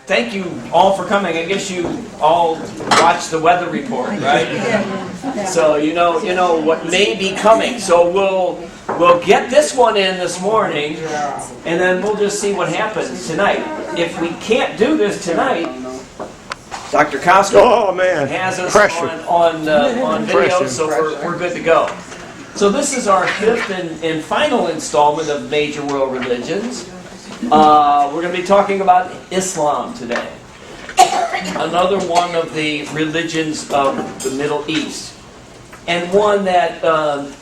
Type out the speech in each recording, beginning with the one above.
thank you all for coming. I guess you all watched the weather report, right? So you know what may be coming. So we'll get this one in this morning, and then we'll just see what happens tonight. If we can't do this tonight, Dr. Costco has us on video, so we're good to go. So this is our fifth and final installment of Major World Religions. We're going to be talking about Islam today. Another one of the religions of the Middle East. And one that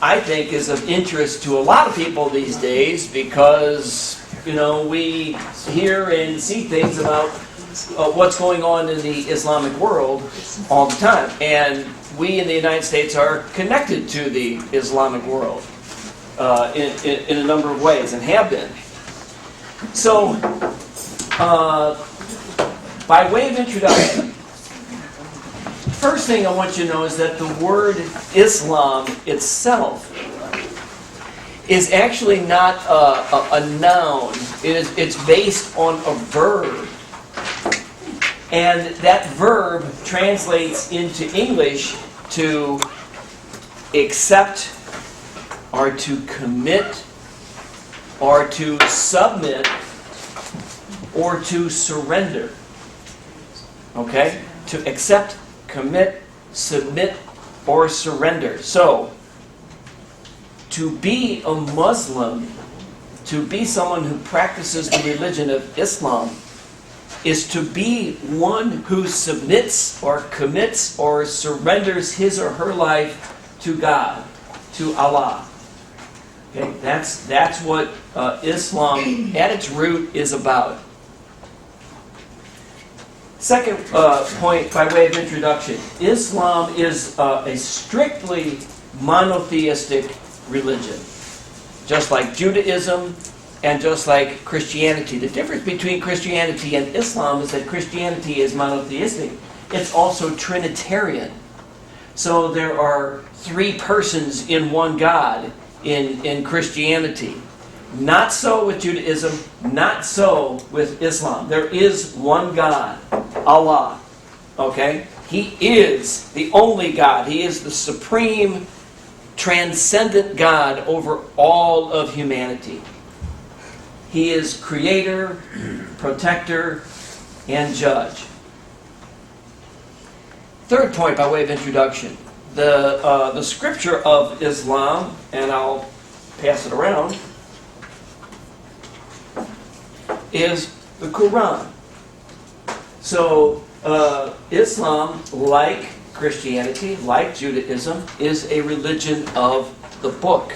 I think is of interest to a lot of people these days because, we hear and see things about what's going on in the Islamic world all the time. And we in the United States are connected to the Islamic world in a number of ways and have been. So, by way of introduction, first thing I want you to know is that the word Islam itself is actually not a noun. It's based on a verb. And that verb translates into English to accept or to commit or to submit or to surrender. Okay? To accept, commit, submit, or surrender. So, to be a Muslim, to be someone who practices the religion of Islam, is to be one who submits or commits or surrenders his or her life to God, to Allah. Okay, that's what Islam at its root is about. Second point by way of introduction. Islam is a strictly monotheistic religion. Just like Judaism and just like Christianity. The difference between Christianity and Islam is that Christianity is monotheistic. It's also Trinitarian. So there are three persons in one God in Christianity. Not so with Judaism, not so with Islam. There is one God, Allah. Okay? He is the only God. He is the supreme, transcendent God over all of humanity. He is creator, protector, and judge. Third point by way of introduction. The scripture of Islam, and I'll pass it around, is the Quran. So Islam, like Christianity, like Judaism, is a religion of the book.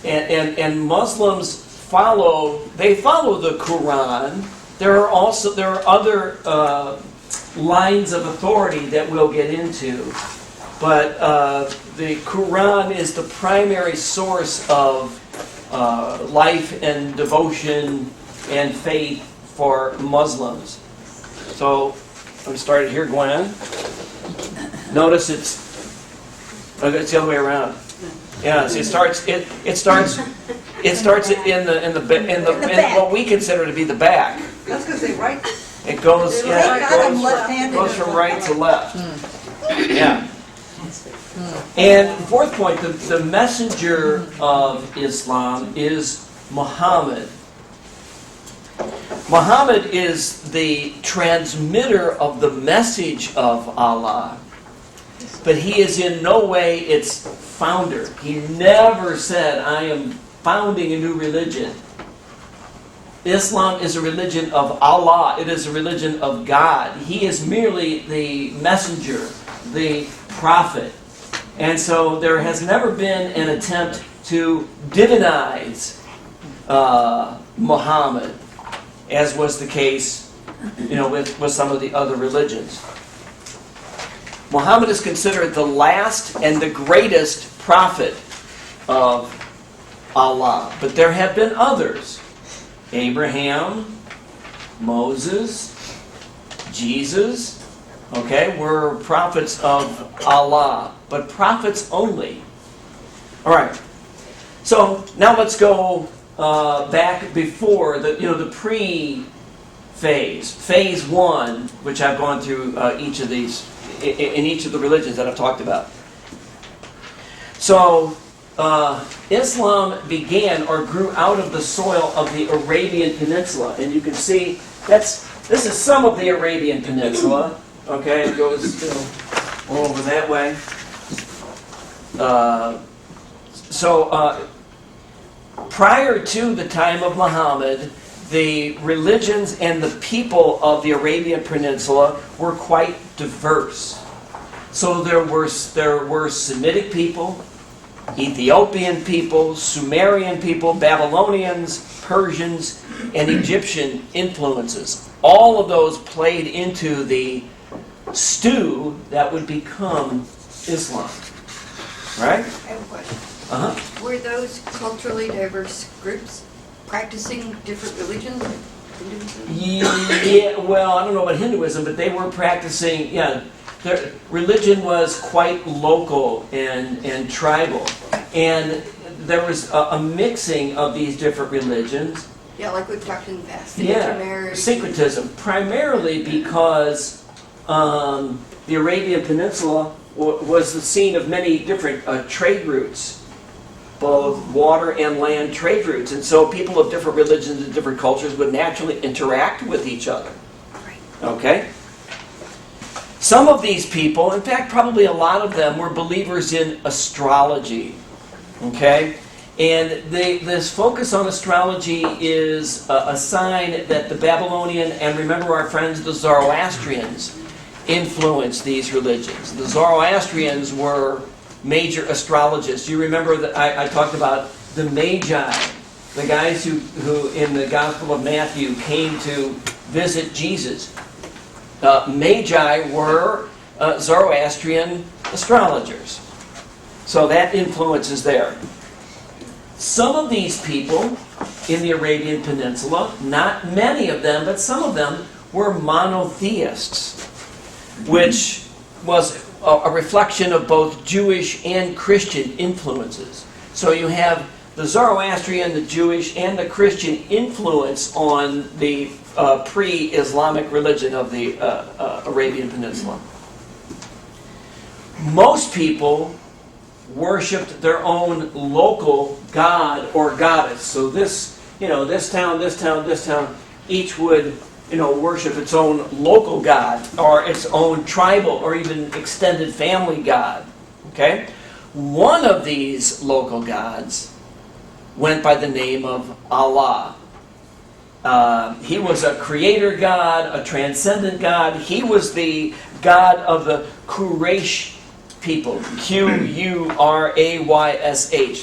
And Muslims follow the Quran. There are other lines of authority that we'll get into, but the Quran is the primary source of life and devotion and faith for Muslims. So I'm started here, Gwen. Notice it's the other way around. Yeah, so it starts in what we consider to be the back. That's because they write. It goes goes from right to left. Yeah. And the fourth point, the messenger of Islam is Muhammad. Muhammad is the transmitter of the message of Allah, but he is in no way its founder. He never said, I am founding a new religion. Islam is a religion of Allah. It is a religion of God. He is merely the messenger, the prophet. And so there has never been an attempt to divinize Muhammad, as was the case, with some of the other religions. Muhammad is considered the last and the greatest prophet of Allah. But there have been others. Abraham, Moses, Jesus, were prophets of Allah. But prophets only. All right. So now let's go back before the pre-phase, phase 1, which I've gone through each of these in each of the religions that I've talked about. So Islam began or grew out of the soil of the Arabian Peninsula, and you can see this is some of the Arabian Peninsula. Okay, it goes all over that way. Prior to the time of Muhammad, the religions and the people of the Arabian Peninsula were quite diverse. So there were Semitic people, Ethiopian people, Sumerian people, Babylonians, Persians, and Egyptian influences. All of those played into the stew that would become Islam. Right? I have a question. Uh-huh. Were those culturally diverse groups practicing different religions? Yeah, well, I don't know about Hinduism, but they were practicing, their religion was quite local and tribal. And there was a mixing of these different religions. Yeah, like we've talked in the past. Syncretism, primarily because the Arabian Peninsula was the scene of many different trade routes, both water and land trade routes. And so people of different religions and different cultures would naturally interact with each other. Okay? Some of these people, in fact, probably a lot of them, were believers in astrology. Okay? And this focus on astrology is a sign that the Babylonian, and remember our friends the Zoroastrians, influenced these religions. The Zoroastrians were major astrologists. You remember that I talked about the Magi, the guys who in the Gospel of Matthew came to visit Jesus. Magi were Zoroastrian astrologers. So that influence is there. Some of these people in the Arabian Peninsula, not many of them, but some of them were monotheists, which was a reflection of both Jewish and Christian influences. So you have the Zoroastrian, the Jewish, and the Christian influence on the pre-Islamic religion of the Arabian Peninsula. Most people worshipped their own local god or goddess. So this town, each would worship its own local god or its own tribal or even extended family god. Okay? One of these local gods went by the name of Allah. He was a creator god, a transcendent god. He was the god of the Quraysh people. Quraysh,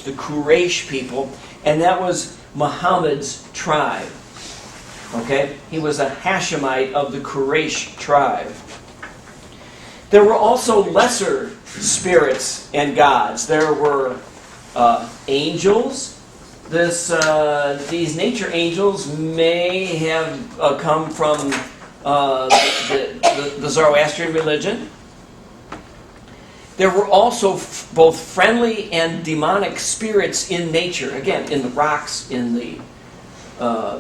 the Quraysh people. And that was Muhammad's tribe. Okay? He was a Hashemite of the Quraysh tribe. There were also lesser spirits and gods. There were angels. These nature angels may have come from the Zoroastrian religion. There were also both friendly and demonic spirits in nature. Again, in the rocks, in the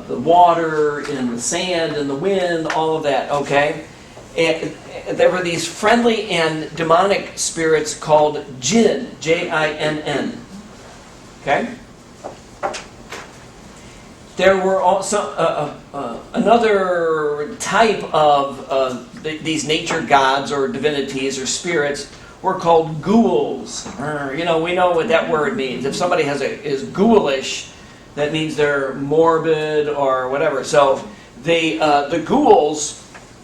water, in the sand, in the wind, all of that. Okay, and there were these friendly and demonic spirits called jinn, Jinn. Okay. There were also another type of these nature gods or divinities or spirits were called ghouls. We know what that word means. If somebody is ghoulish, that means they're morbid or whatever. So the ghouls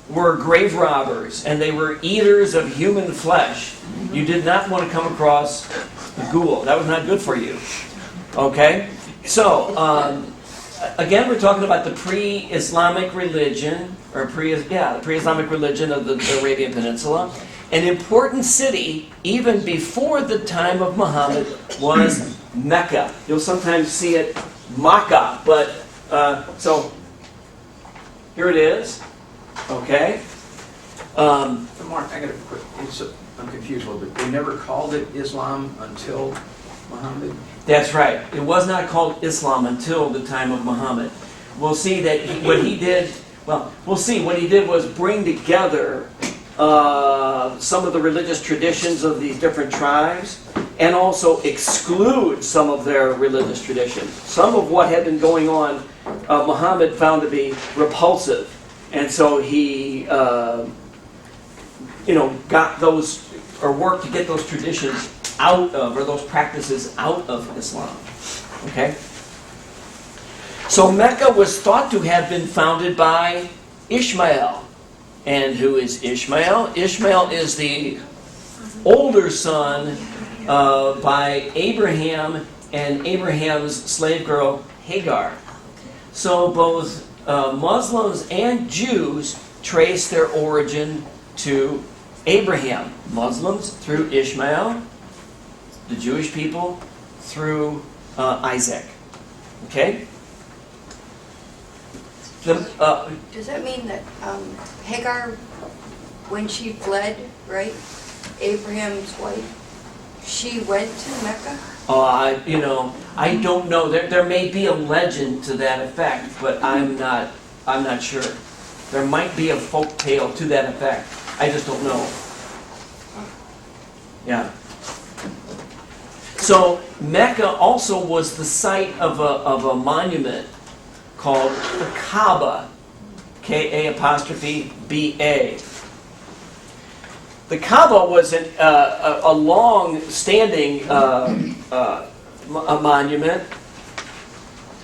were grave robbers and they were eaters of human flesh. You did not want to come across a ghoul. That was not good for you. Okay? So, again, we're talking about the pre-Islamic religion, the pre-Islamic religion of the Arabian Peninsula. An important city, even before the time of Muhammad, was Mecca. You'll sometimes see it Makkah, but so here it is. Okay. Mark, I got a quick. I'm confused a little bit. They never called it Islam until Muhammad. That's right. It was not called Islam until the time of Muhammad. We'll see that what he did. Well, we'll see. What he did was bring together some of the religious traditions of these different tribes, and also exclude some of their religious traditions. Some of what had been going on, Muhammad found to be repulsive, and so he, got those, or worked to get those traditions out of, or those practices out of Islam. Okay? So Mecca was thought to have been founded by Ishmael. And who is Ishmael? Ishmael is the older son by Abraham and Abraham's slave girl Hagar. So both Muslims and Jews trace their origin to Abraham. Muslims through Ishmael, the Jewish people through Isaac. Okay? Does that mean that Hagar, when she fled, right, Abraham's wife, she went to Mecca? I don't know. There may be a legend to that effect, but I'm not sure. There might be a folk tale to that effect. I just don't know. Yeah. So Mecca also was the site of a monument called the Kaaba, K-A''B-A. The Kaaba was a long-standing monument,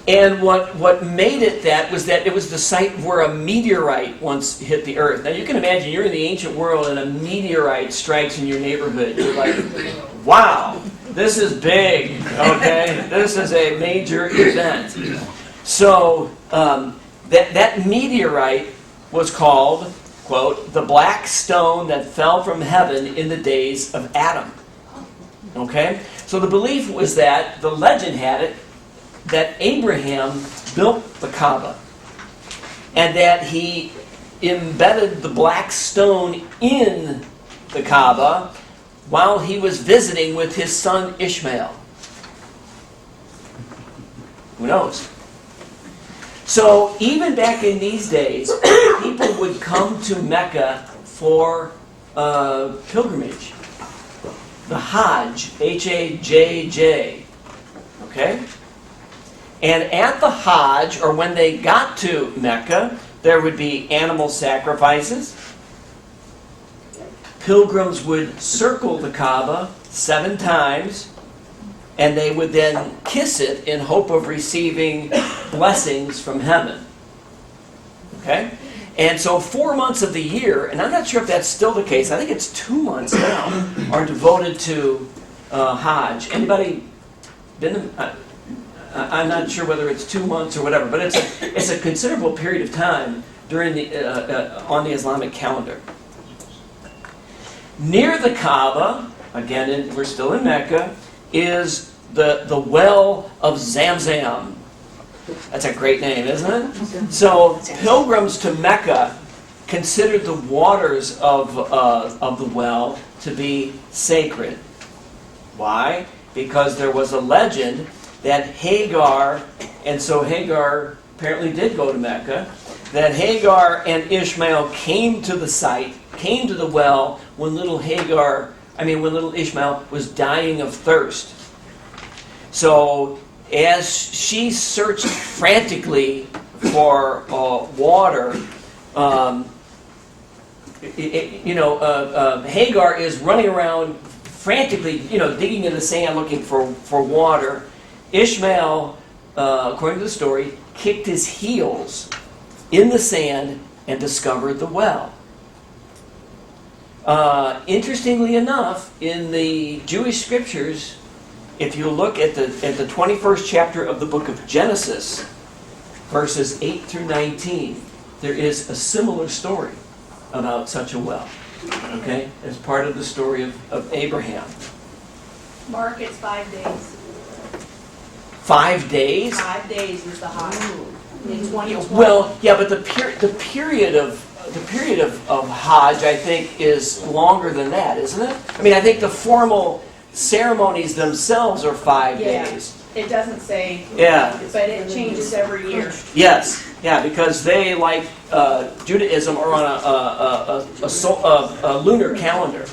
and what made it that was that it was the site where a meteorite once hit the earth. Now you can imagine you're in the ancient world and a meteorite strikes in your neighborhood. You're like, wow, this is big, okay? This is a major event. So that meteorite was called, quote, the black stone that fell from heaven in the days of Adam. Okay? So the belief was that, the legend had it, that Abraham built the Kaaba, and that he embedded the black stone in the Kaaba while he was visiting with his son Ishmael. Who knows? So even back in these days, people would come to Mecca for pilgrimage. The Hajj, H-A-J-J. Okay? And at the Hajj, or when they got to Mecca, there would be animal sacrifices. Pilgrims would circle the Kaaba 7 times, and they would then kiss it in hope of receiving blessings from heaven. Okay? And so 4 months of the year, and I'm not sure if that's still the case, I think it's 2 months now, are devoted to Hajj. Anybody been? I'm not sure whether it's 2 months or whatever, but it's a considerable period of time during on the Islamic calendar. Near the Kaaba, again, we're still in Mecca, is the well of Zamzam. That's a great name, isn't it? So pilgrims to Mecca considered the waters of the well to be sacred. Why? Because there was a legend that Hagar, and so Hagar apparently did go to Mecca, that Hagar and Ishmael came to the site, came to the well when little Ishmael was dying of thirst. So as she searched frantically for water, Hagar is running around frantically, digging in the sand looking for water. Ishmael, according to the story, kicked his heels in the sand and discovered the well. Interestingly enough, in the Jewish scriptures, if you look at the 21st chapter of the book of Genesis, verses 8 through 19, there is a similar story about such a well. Okay? As part of the story of Abraham. Mark, it's 5 days. 5 days? 5 days is the high. In 2020. Well, yeah, but the period of Hajj, I think, is longer than that, isn't it? I mean, I think the formal ceremonies themselves are 5 Yeah. days. It doesn't say, Yeah. but it changes every year. Yes, yeah, because they, like Judaism, are on a lunar calendar.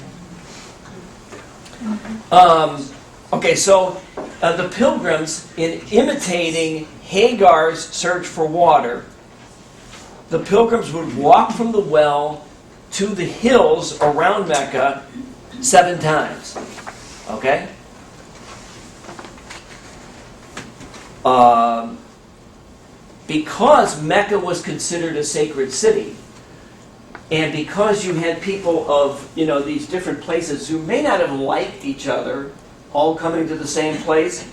Okay, so the pilgrims, in imitating Hagar's search for water, the pilgrims would walk from the well to the hills around Mecca 7 times. Okay? Because Mecca was considered a sacred city, and because you had people of, these different places who may not have liked each other, all coming to the same place,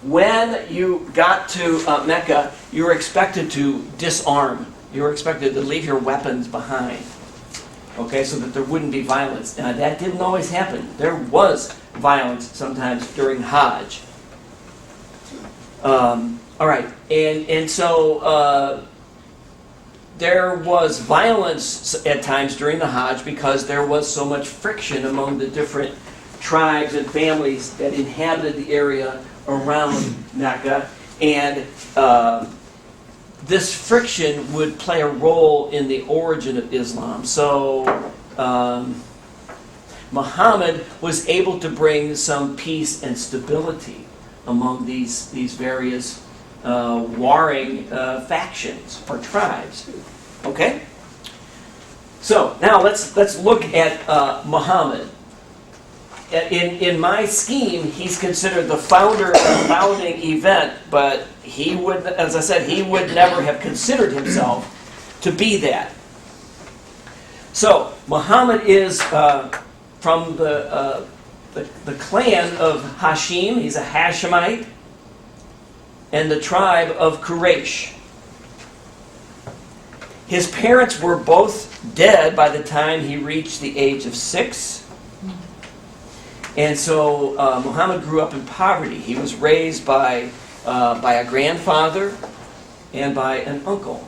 when you got to Mecca, you were expected to disarm. You were expected to leave your weapons behind. Okay, so that there wouldn't be violence. Now, that didn't always happen. There was violence sometimes during Hajj. All right, and so there was violence at times during the Hajj because there was so much friction among the different tribes and families that inhabited the area around Mecca, and this friction would play a role in the origin of Islam. So Muhammad was able to bring some peace and stability among these various warring factions or tribes. Okay? So now let's look at Muhammad. In my scheme, he's considered the founder of the founding event, but he would, as I said, he would never have considered himself to be that. So Muhammad is from the clan of Hashim. He's a Hashemite, and the tribe of Quraysh. His parents were both dead by the time he reached the age of 6. And so Muhammad grew up in poverty. He was raised by a grandfather and by an uncle.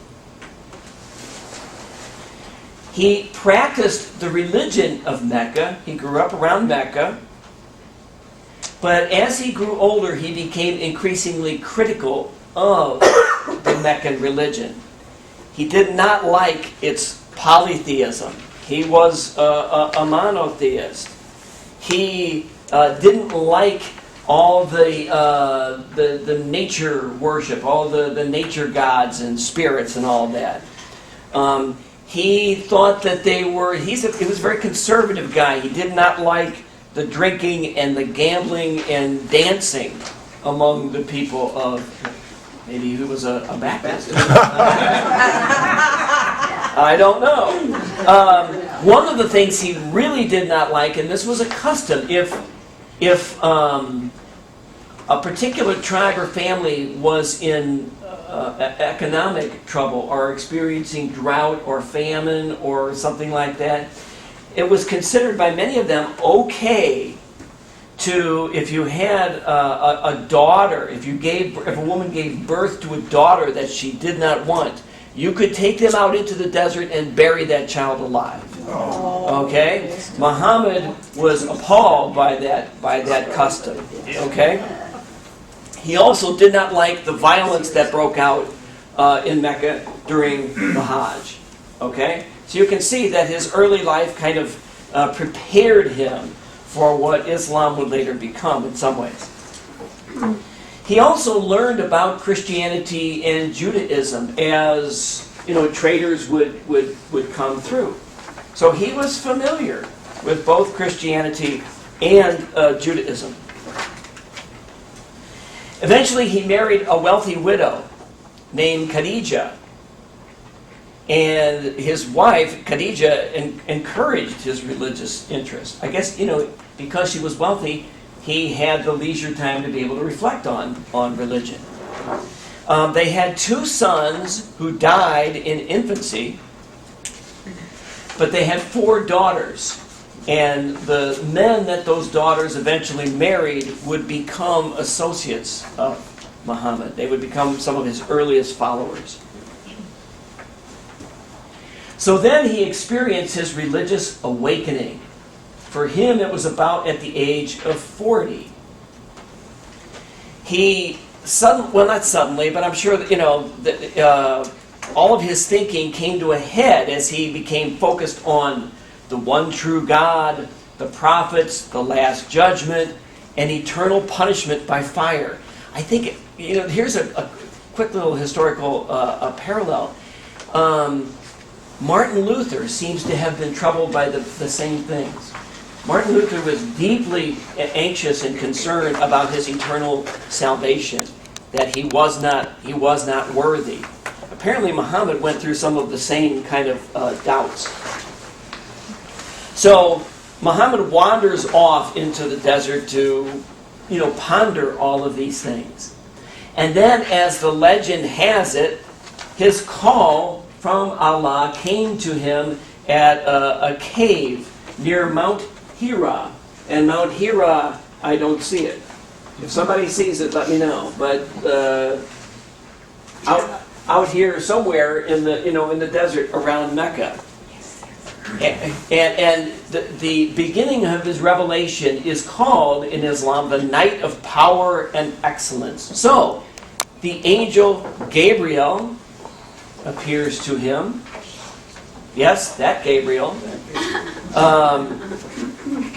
He practiced the religion of Mecca. He grew up around Mecca. But as he grew older, he became increasingly critical of the Meccan religion. He did not like its polytheism. He was a monotheist. He didn't like all the nature worship, all the nature gods and spirits and all that. He thought that he was a very conservative guy. He did not like the drinking and the gambling and dancing among the people of, maybe he was a Baptist. I don't know. One of the things he really did not like, and this was a custom, if a particular tribe or family was in economic trouble or experiencing drought or famine or something like that, it was considered by many of them okay to, if you had a daughter, if a woman gave birth to a daughter that she did not want, you could take them out into the desert and bury that child alive. Okay? Muhammad was appalled by that custom. Okay? He also did not like the violence that broke out in Mecca during the Hajj. Okay? So you can see that his early life kind of prepared him for what Islam would later become in some ways. He also learned about Christianity and Judaism as, traders would come through. So he was familiar with both Christianity and Judaism. Eventually he married a wealthy widow named Khadijah. And his wife, Khadijah, encouraged his religious interest. I guess, because she was wealthy, he had the leisure time to be able to reflect on religion. They had 2 sons who died in infancy, but they had 4 daughters. And the men that those daughters eventually married would become associates of Muhammad. They would become some of his earliest followers. So then he experienced his religious awakening. For him, it was about at the age of 40. He not suddenly, but I'm sure that, all of his thinking came to a head as he became focused on the one true God, the prophets, the last judgment, and eternal punishment by fire. I think, here's a quick little historical parallel. Martin Luther seems to have been troubled by the same things. Martin Luther was deeply anxious and concerned about his eternal salvation, that he was not worthy. Apparently Muhammad went through some of the same kind of doubts. So Muhammad wanders off into the desert to, ponder all of these things. And then, as the legend has it, his call from Allah came to him at a cave near Mount Hira. And Mount Hira, I don't see it. If somebody sees it, let me know. But out here somewhere in the desert around Mecca. And the beginning of his revelation is called in Islam the night of power and excellence. So, the angel Gabriel appears to him. Yes, that Gabriel.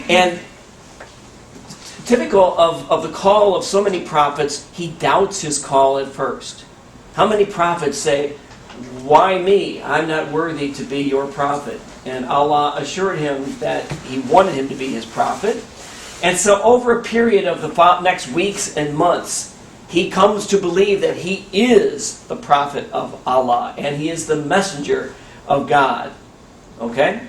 And typical of the call of so many prophets, he doubts his call at first. How many prophets say, "Why me? I'm not worthy to be your prophet." And Allah assured him that He wanted him to be His prophet. And so over a period of the next weeks and months, he comes to believe that he is the prophet of Allah and he is the messenger of God. Okay?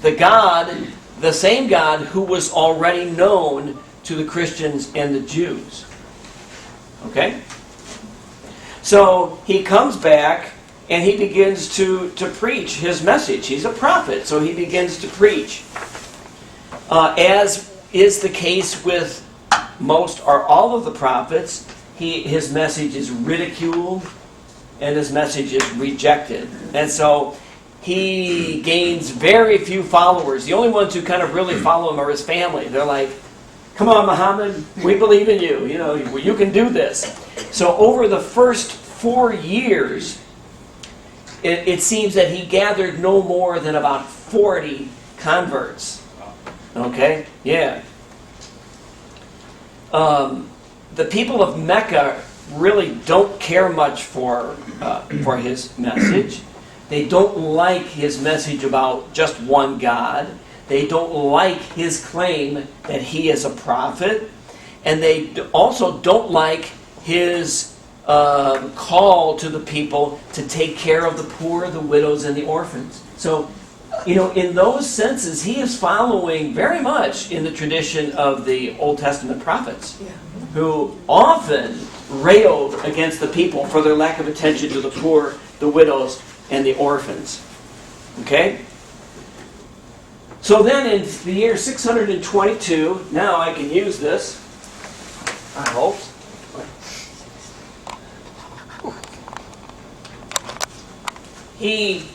The same God who was already known to the Christians and the Jews. Okay? So he comes back and he begins to preach his message. He's a prophet, so he begins to preach. As is the case with most or all of the prophets, his message is ridiculed and his message is rejected. And so he gains very few followers. The only ones who kind of really follow him are his family. They're like, "Come on, Muhammad, we believe in you. You can do this." So over the first 4 years, it seems that he gathered no more than about 40 converts. Okay? Yeah. The people of Mecca really don't care much for his message. They don't like his message about just one God. They don't like his claim that he is a prophet. And they also don't like his call to the people to take care of the poor, the widows, and the orphans. So, in those senses, he is following very much in the tradition of the Old Testament prophets, who often railed against the people for their lack of attention to the poor, the widows, and the orphans. Okay? So then in the year 622, now I can use this, I hope. He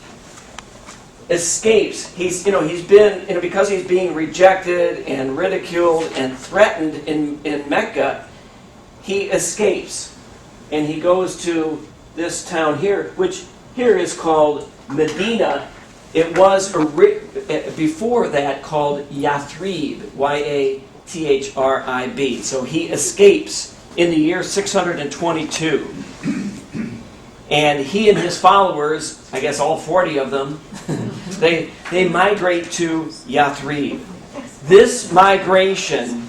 escapes. He's been, because he's being rejected and ridiculed and threatened in Mecca, he escapes. And he goes to this town here, which here is called Medina. It was before that called Yathrib, Yathrib. So he escapes in the year 622. And he and his followers, I guess all 40 of them, they migrate to Yathrib. This migration,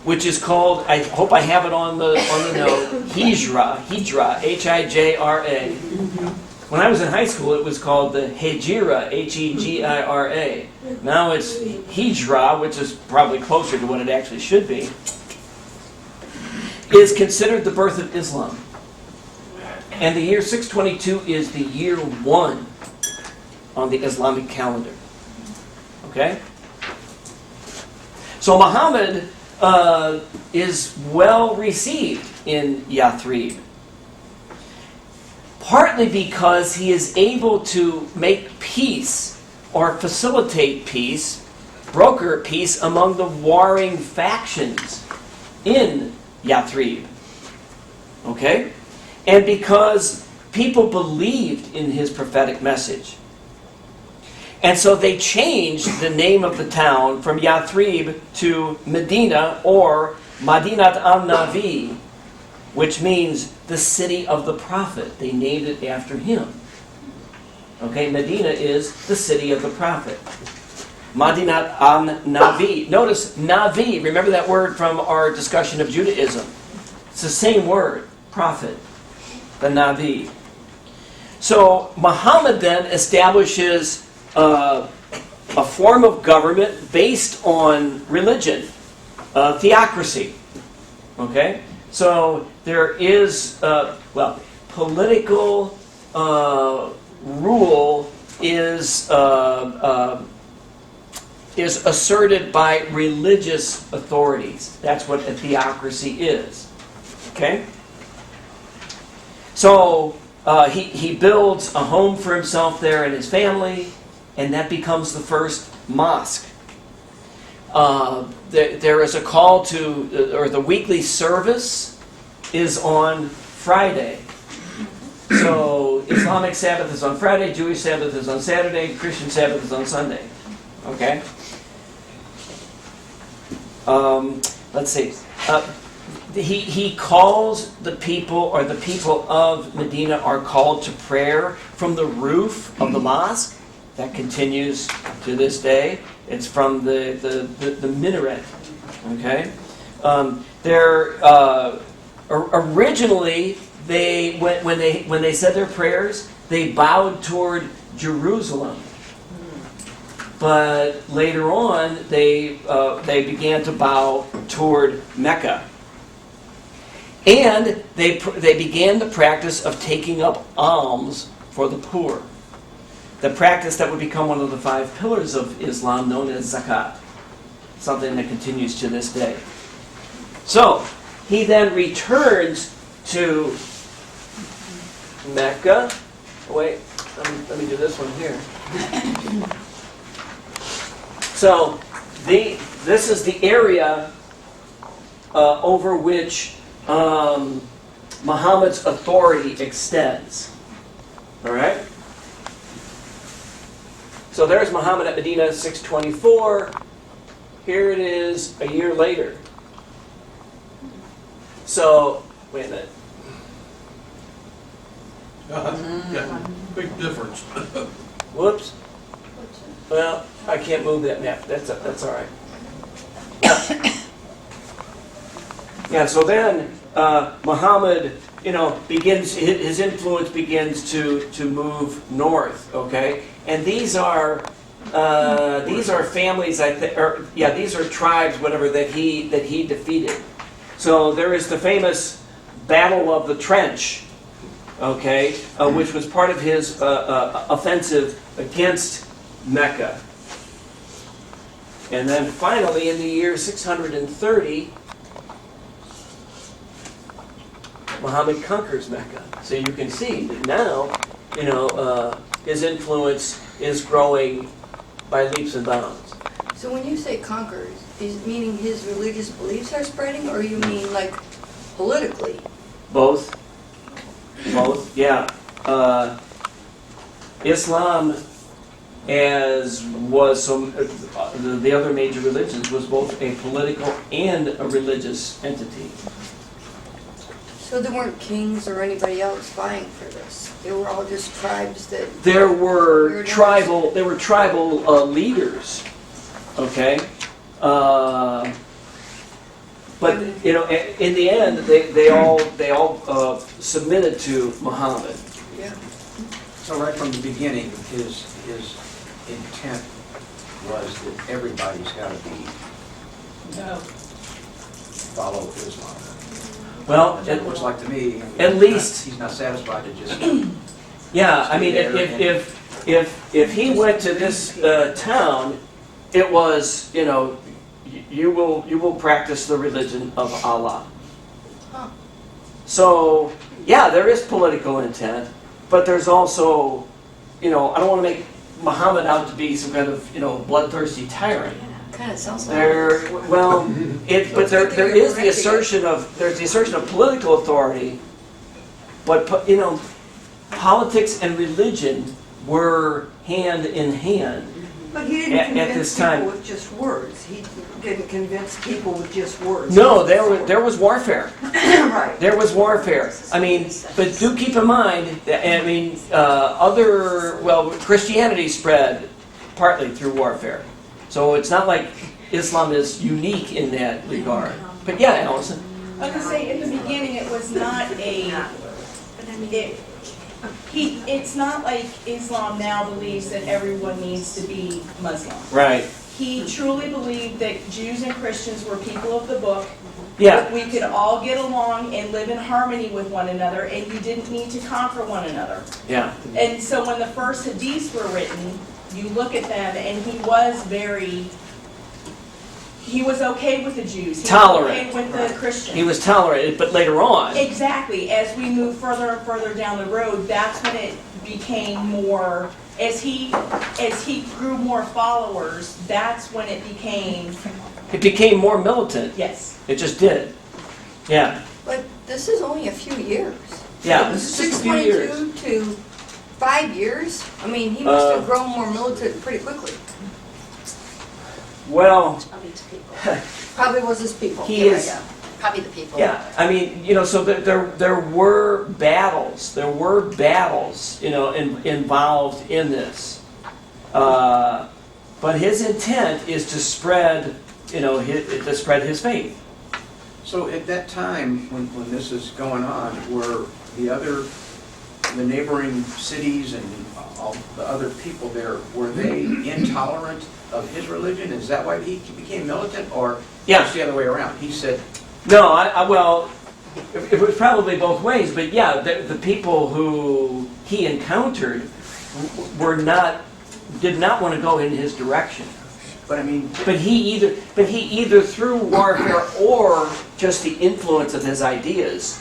which is called, I hope I have it on the note, Hijra, Hijra. When I was in high school, it was called the Hejira, Hegira. Now it's Hijra, which is probably closer to what it actually should be, is considered the birth of Islam. And the year 622 is the year 1 on the Islamic calendar. Okay? So Muhammad is well received in Yathrib. Partly because he is able to make peace or facilitate peace broker peace among the warring factions in Yathrib. Okay? And because people believed in his prophetic message. And so they changed the name of the town from Yathrib to Medina, or Madinat al-Navi, which means the city of the prophet. They named it after him. Okay, Medina is the city of the prophet. Madinat al-Navi. Notice Navi. Remember that word from our discussion of Judaism. It's the same word, prophet, the Navi. So Muhammad then establishes a form of government based on religion, theocracy. Okay? So there is, political rule is asserted by religious authorities. That's what a theocracy is. Okay? So he builds a home for himself there and his family, and that becomes the first mosque. There is a call to, or the weekly service is on Friday. So Islamic Sabbath is on Friday, Jewish Sabbath is on Saturday, Christian Sabbath is on Sunday. Okay? Let's see. He calls the people, or the people of Medina are called to prayer from the roof of the mosque. That continues to this day. It's from the minaret. Okay? Originally, when they said their prayers, they bowed toward Jerusalem. But later on, they began to bow toward Mecca. And they began the practice of taking up alms for the poor. The practice that would become one of the 5 pillars of Islam, known as zakat. Something that continues to this day. So, he then returns to Mecca. Wait, let me do this one here. So, this is the area over which Muhammad's authority extends. All right? So there's Muhammad at Medina, 624. Here it is a year later. So, wait a minute. Yeah, big difference. Whoops. Well, I can't move that map. That's all right. Yeah, so then Muhammad, begins, his influence begins to move north, okay? And these are families, these are tribes, whatever, that he defeated. So there is the famous Battle of the Trench, okay, which was part of his offensive against Mecca. And then finally, in the year 630, Muhammad conquers Mecca. So you can see that now, his influence is growing by leaps and bounds. So when you say conquers, is it meaning his religious beliefs are spreading, or you mean like politically? Both, yeah. Islam, as was the other major religions, was both a political and a religious entity. So there weren't kings or anybody else vying for this. They were all just tribes that. There were tribal leaders, okay. But in the end, they all submitted to Muhammad. Yeah. So right from the beginning, his intent was that everybody's got to follow Islam. Well, It looks like to me, at least he's not satisfied to just. yeah. I mean, if he went to this town, it was you will practice the religion of Allah. Huh. So yeah, there is political intent, but there's also, I don't want to make Muhammad out to be some kind of bloodthirsty tyrant. Kind of sounds like. There, well, but there is the assertion of, there's the assertion of political authority, but, you know, politics and religion were hand in hand. But he At- didn't at convince this time. people with just words. He didn't convince people with just words. No, there was warfare. Right. There was warfare. I mean, but do keep in mind, that, I mean, Christianity spread partly through warfare. So it's not like Islam is unique in that regard. But yeah, Allison. I was gonna say, in the beginning, it was not it's not like Islam now believes that everyone needs to be Muslim. Right. He truly believed that Jews and Christians were people of the book. Yeah. We could all get along and live in harmony with one another, and you didn't need to conquer one another. Yeah. And so when the first hadiths were written, you look at them, and he was okay with the Jews. Tolerant. He was okay with the Christians. He was tolerated, but later on. Exactly. As we move further and further down the road, that's when it became more, as he grew more followers, that's when it became, It became more militant. yes. It just did. Yeah. But this is only a few years. Yeah, this is just a few years. 622 to 5 years? I mean, he must have grown more militant pretty quickly. Well, Probably was his people. He There we is- go. Probably the people. yeah, I mean, you know, so there were battles. There were battles, you know, involved in this. But his intent is to spread, you know, to spread his faith. So at that time, when this is going on, were the neighboring cities and all the other people there, were they intolerant of his religion? Is that why he became militant, or Yeah. just the other way around? He said, No, well, it was probably both ways, but yeah, the people who he encountered did not want to go in his direction. but I mean, But he either through warfare or just the influence of his ideas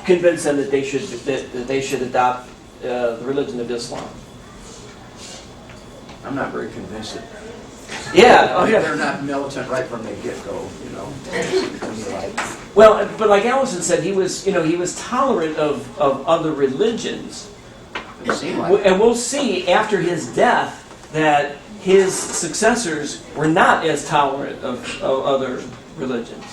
convinced them that they should adopt the religion of Islam. I'm not very convinced that Yeah, oh they're yeah. not militant right from the get-go, you know? Well, but like Allison said, he was tolerant of other religions. It seemed like. And we'll see after his death that his successors were not as tolerant of other religions.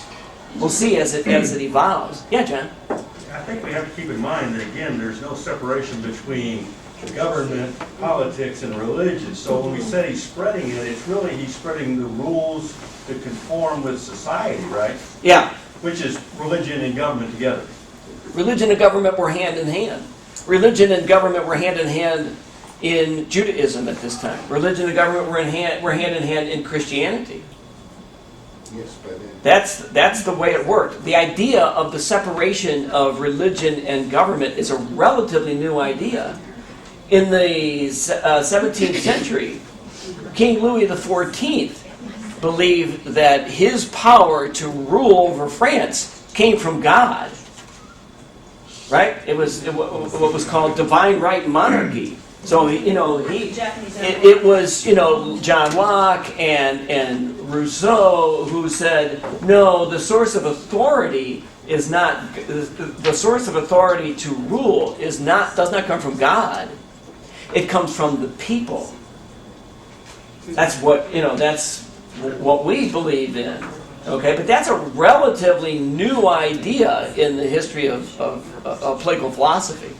We'll see as it evolves. Yeah, John? I think we have to keep in mind that, again, there's no separation between government, politics, and religion. So when we say he's spreading it, it's really he's spreading the rules to conform with society, right? Yeah. Which is religion and government together. Religion and government were hand in hand. Religion and government were hand in hand in Judaism at this time. Religion and government were hand in hand in Christianity. Yes, but That's the way it worked. The idea of the separation of religion and government is a relatively new idea. In the 17th century, King Louis XIV believed that his power to rule over France came from God. Right? It was what was called divine right monarchy. So it was John Locke and Rousseau who said no, the source of authority is not the source of authority to rule does not come from God. It comes from the people. That's what we believe in. Okay, but that's a relatively new idea in the history of political philosophy.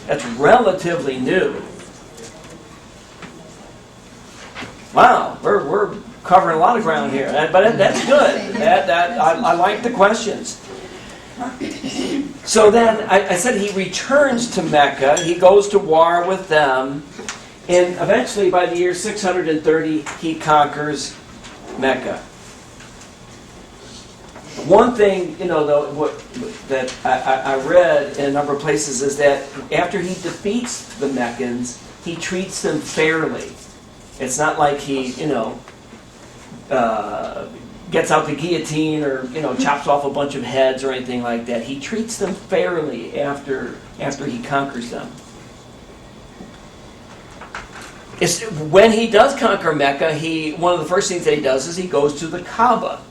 That's relatively new. Wow, we're covering a lot of ground here, but that's good. I like the questions. So then I said he returns to Mecca. He goes to war with them, and eventually by the year 630 he conquers Mecca. One thing, that I read in a number of places is that after he defeats the Meccans, he treats them fairly. It's not like he, gets out the guillotine or, chops off a bunch of heads or anything like that. He treats them fairly after he conquers them. when he does conquer Mecca, one of the first things that he does is he goes to the Kaaba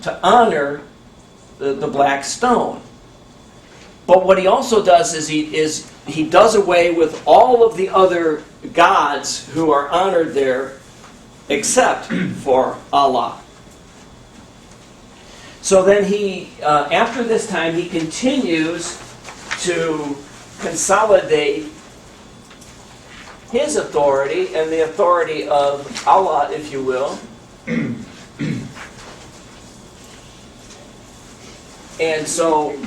to honor the black stone. But what he also does is he does away with all of the other gods who are honored there except for Allah. So then after this time, he continues to consolidate his authority and the authority of Allah, if you will. And so,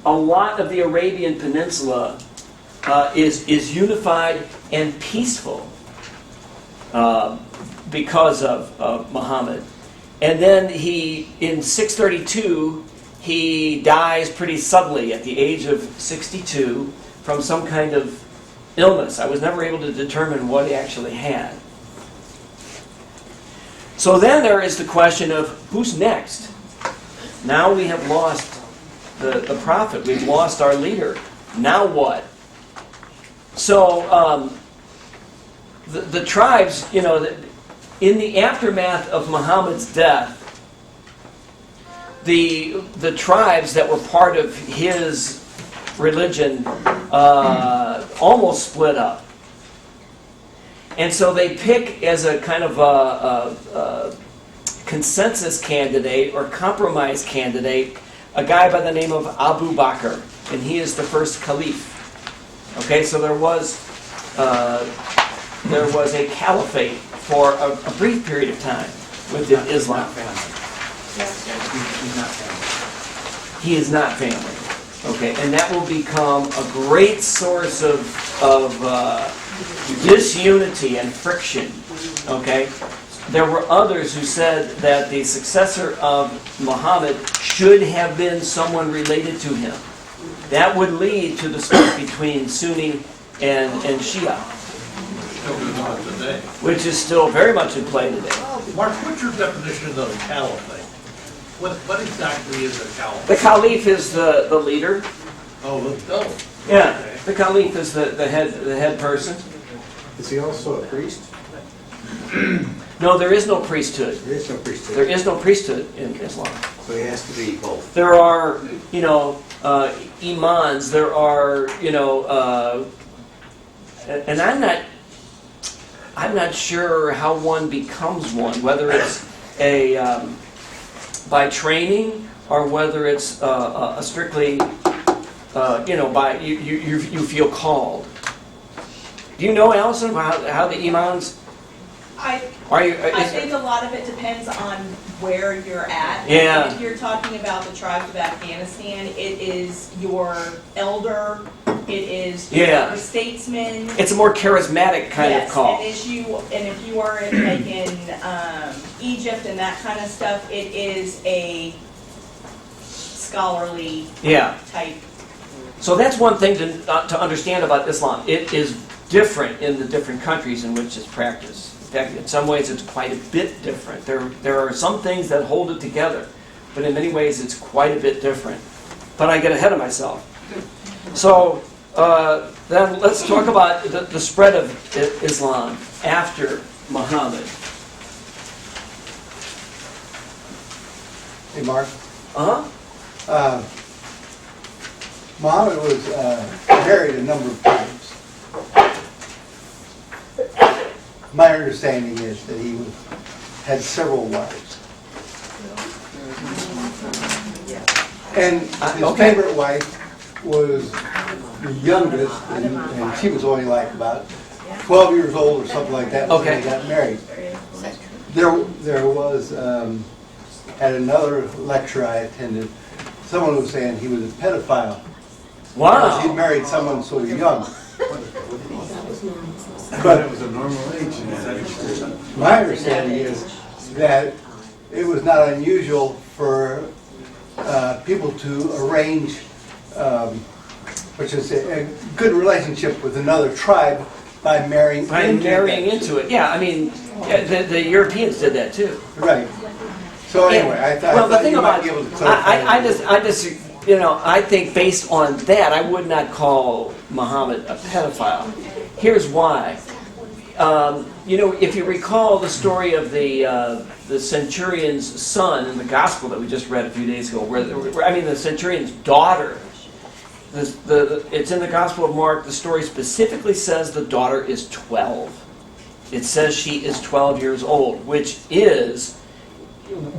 a lot of the Arabian Peninsula is unified and peaceful because of Muhammad. And then in 632, he dies pretty suddenly at the age of 62 from some kind of illness. I was never able to determine what he actually had. So then there is the question of who's next? Now we have lost the prophet. We've lost our leader. Now what? So the tribes, in the aftermath of Muhammad's death, the tribes that were part of his religion almost split up. And so they pick as a kind of a consensus candidate or compromise candidate a guy by the name of Abu Bakr, and he is the first caliph. Okay, so there was a caliphate for a brief period of time within Islam. He's not family. He is not family. Okay, and that will become a great source of disunity and friction. Okay, there were others who said that the successor of Muhammad should have been someone related to him. That would lead to the split between Sunni and Shia, Still doing it today. which is still very much in play today. Mark, what's your definition of a caliphate? What exactly is a caliphate? The caliph is the leader. Oh. Yeah, the caliph is the head person. Is he also a priest? No, there is no priesthood. There is no priesthood. There is no priesthood in Islam. So he has to be both. There are, imams. There are, and I'm not sure how one becomes one. Whether it's by training or whether it's a strictly, by you feel called. Do you know, Allison, how the imams? I think a lot of it depends on where you're at. Yeah. If you're talking about the tribes of Afghanistan, it is your elder, it is Yeah. the statesman. It's a more charismatic kind of call. Yes, and if you are in Egypt and that kind of stuff, it is a scholarly Yeah. type. So that's one thing to understand about Islam. It is different in the different countries in which it's practiced. In fact, in some ways, it's quite a bit different. There are some things that hold it together, but in many ways, it's quite a bit different. But I get ahead of myself. So then let's talk about the spread of Islam after Muhammad. Hey, Mark. Uh-huh. Muhammad was married a number of times. My understanding is that he had several wives. And his Okay. favorite wife was the youngest, and she was only like about 12 years old or something like that when Okay. they got married. There was, at another lecture I attended, someone was saying he was a pedophile. Because he Wow. married someone so young. But it was a normal age. My understanding is that it was not unusual for people to arrange, which is a good relationship with another tribe by marrying into it. Yeah, I mean, the Europeans did that too. Right. So anyway, I thought, Well, the thing you might about be able to clarify. I just I think based on that, I would not call Muhammad a pedophile. Here's why. if you recall the story of the centurion's son in the gospel that we just read a few days ago, the centurion's daughter. It's in the Gospel of Mark. The story specifically says the daughter is 12. It says she is 12 years old, which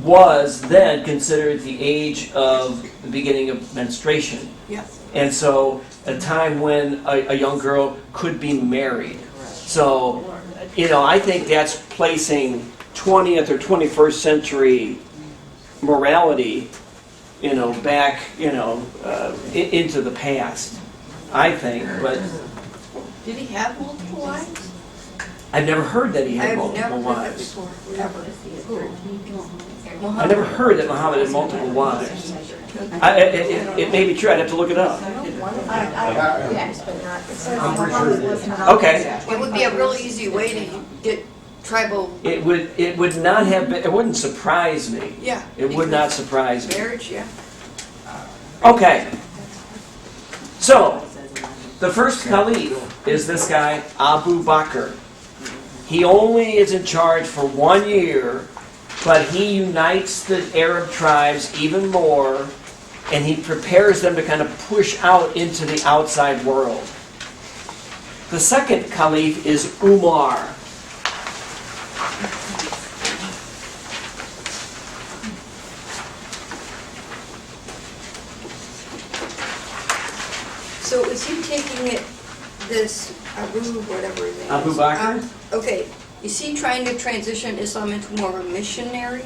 was then considered the age of the beginning of menstruation. Yes. And so a time when a young girl could be married. So, I think that's placing 20th or 21st century morality, back, into the past, I think. But Did he have multiple wives? I've never heard that he had I've multiple never heard that wives. before, ever. I never heard that Muhammad had multiple wives. It may be true. I'd have to look it up. Okay. It would be a real easy way to get tribal, It would not have been. It wouldn't surprise me. yeah. It would not surprise me. Marriage, yeah. Okay. So, the first caliph is this guy, Abu Bakr. He only is in charge for 1 year, but he unites the Arab tribes even more, and he prepares them to kind of push out into the outside world. The second caliph is Umar. So is he taking it, this whatever his name is? Abu Bakr? Okay, is he trying to transition Islam into more of a missionary?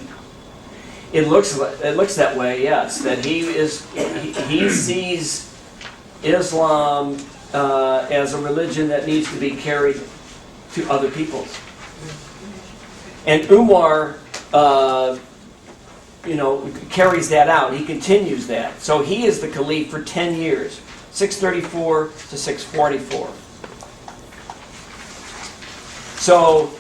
It looks that way, yes. That he sees Islam as a religion that needs to be carried to other peoples. And Umar, carries that out. He continues that. So he is the caliph for 10 years, 634 to 644. So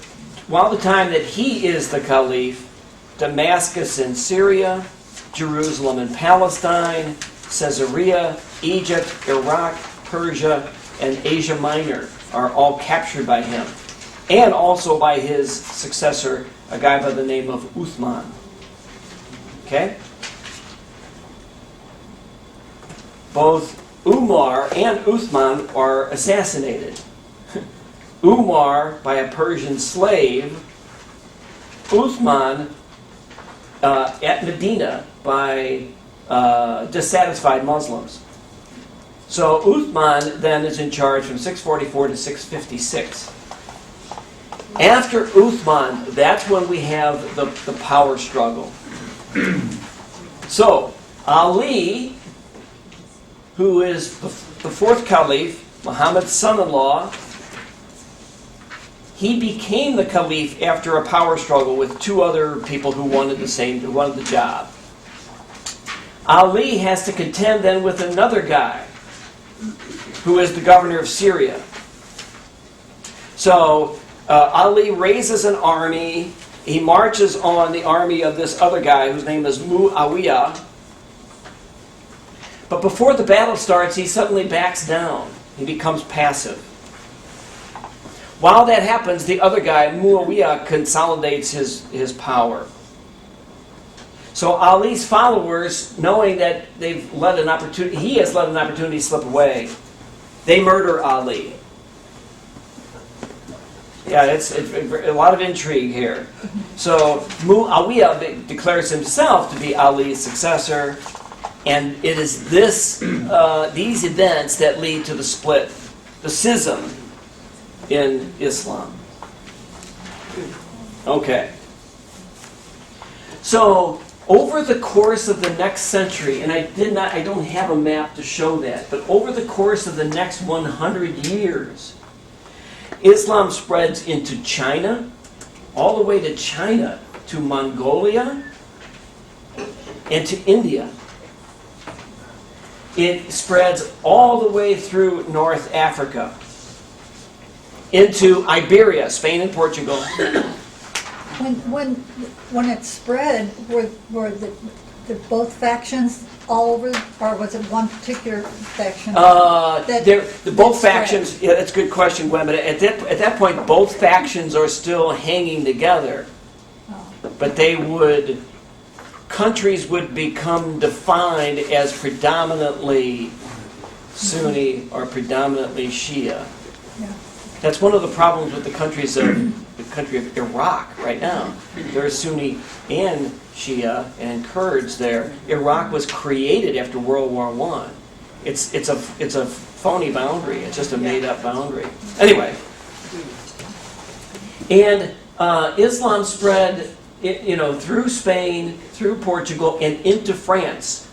while the time that he is the caliph, Damascus in Syria, Jerusalem in Palestine, Caesarea, Egypt, Iraq, Persia, and Asia Minor are all captured by him. And also by his successor, a guy by the name of Uthman. Okay? Both Umar and Uthman are assassinated. Umar by a Persian slave, Uthman at Medina by dissatisfied Muslims. So Uthman then is in charge from 644 to 656. After Uthman, that's when we have the power struggle. So Ali, who is the fourth caliph, Muhammad's son-in-law, he became the caliph after a power struggle with two other people who wanted the job. Ali has to contend then with another guy, who is the governor of Syria. So Ali raises an army. He marches on the army of this other guy whose name is Muawiyah. But before the battle starts, he suddenly backs down. He becomes passive. While that happens, the other guy, Muawiyah, consolidates his power. So Ali's followers, knowing that he has let an opportunity slip away, they murder Ali. Yeah, it's a lot of intrigue here. So Muawiyah declares himself to be Ali's successor, and it is these events that lead to the split, the schism in Islam. Okay. So over the course of the next century, and I don't have a map to show that, but over the course of the next 100 years, Islam spreads into China, all the way to China, to Mongolia, and to India. It spreads all the way through North Africa, into Iberia, Spain and Portugal. When it spread, were they're both factions all over, or was it one particular faction? Both factions, yeah, that's a good question, Gwen, but at that point, both factions are still hanging together. But countries would become defined as predominantly Sunni or predominantly Shia. Yeah. That's one of the problems with the country of Iraq right now. There's Sunni and Shia and Kurds there. Iraq was created after World War I. It's a phony boundary. It's just a made-up boundary. Anyway, and Islam spread, through Spain, through Portugal, and into France.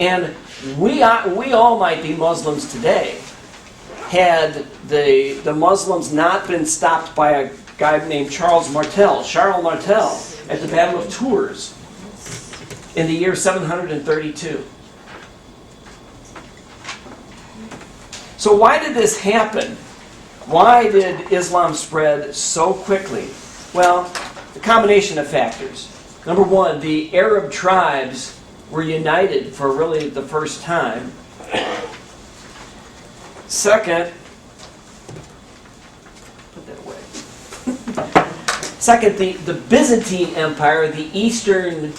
And we all might be Muslims today. Had the Muslims not been stopped by a guy named Charles Martel at the Battle of Tours in the year 732. So why did this happen? Why did Islam spread so quickly? Well, a combination of factors. Number one, the Arab tribes were united for really the first time. Second, put that away. Second, the Byzantine Empire, the Eastern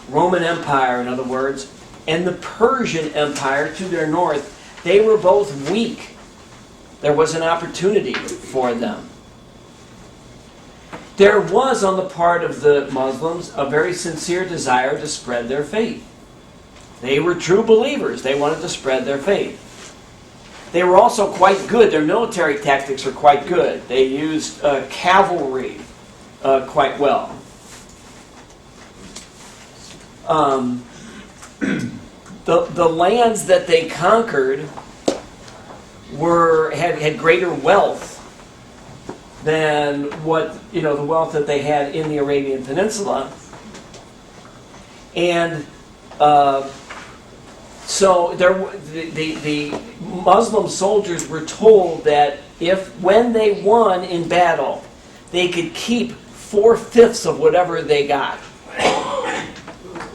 Roman Empire, in other words, and the Persian Empire to their north, they were both weak. There was an opportunity for them. There was, on the part of the Muslims, a very sincere desire to spread their faith. They were true believers. They wanted to spread their faith. They were also quite good. Their military tactics were quite good. They used cavalry quite well. The lands that they conquered had greater wealth than the wealth that they had in the Arabian Peninsula, and so the Muslim soldiers were told that when they won in battle, they could keep 4/5 of whatever they got.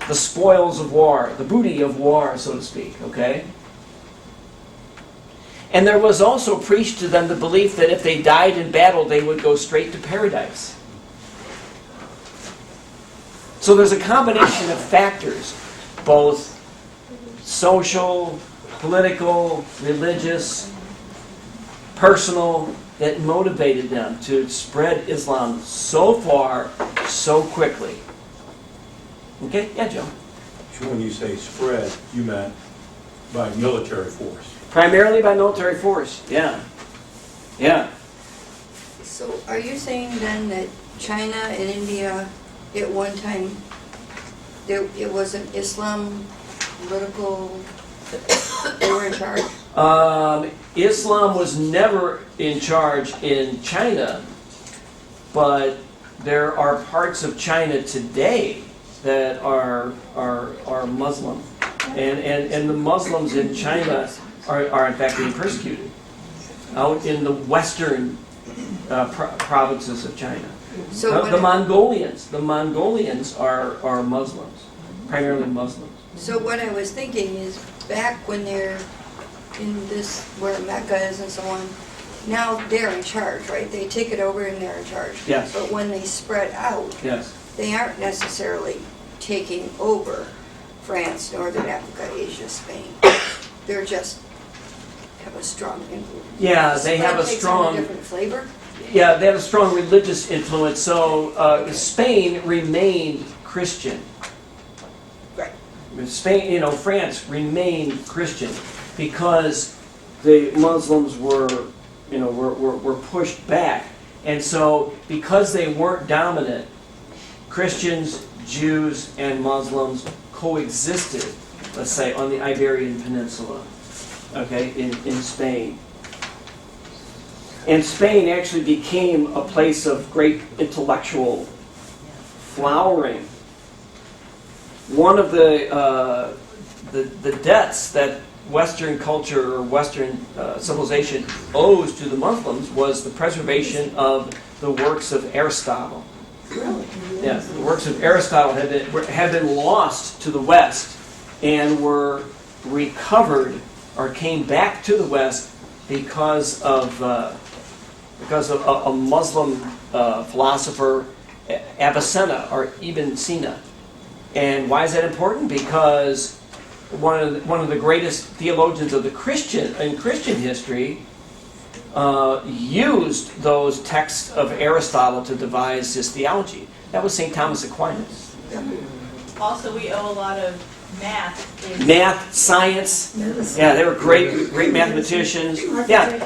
The spoils of war, the booty of war, so to speak, okay? And there was also preached to them the belief that if they died in battle, they would go straight to paradise. So there's a combination of factors, both social, political, religious, personal, that motivated them to spread Islam so far, so quickly. Okay? Yeah, Joe? So when you say spread, you meant by military force? Primarily by military force, yeah. Yeah. So are you saying then that China and India, at one time, it was an Islam political, they were in charge? Islam was never in charge in China, but there are parts of China today that are Muslim. And the Muslims in China are in fact being persecuted out in the western provinces of China. So The Mongolians are Muslims, primarily Muslims. So what I was thinking is, back when they're in this, where Mecca is and so on, now they're in charge, right? They take it over and they're in charge. Yes. But when they spread out, Yes. they aren't necessarily taking over France, Northern Africa, Asia, Spain. They're just have a strong influence. Yeah, they have a Takes on strong. a different flavor. Yeah, they have a strong religious influence. So Spain remained Christian. Right. Spain, France remained Christian because the Muslims were pushed back, and so because they weren't dominant, Christians, Jews, and Muslims coexisted. Let's say on the Iberian Peninsula, okay, in Spain. And Spain actually became a place of great intellectual flowering. One of the debts that Western culture or Western civilization owes to the Muslims was the preservation of the works of Aristotle. Yeah, the works of Aristotle had been lost to the West and were recovered or came back to the West because of a Muslim philosopher, Avicenna or Ibn Sina. And why is that important? Because one of the greatest theologians of Christian history used those texts of Aristotle to devise his theology. That was St. Thomas Aquinas. Also, we owe a lot of math. Math, science, yeah, they were great mathematicians. Yeah,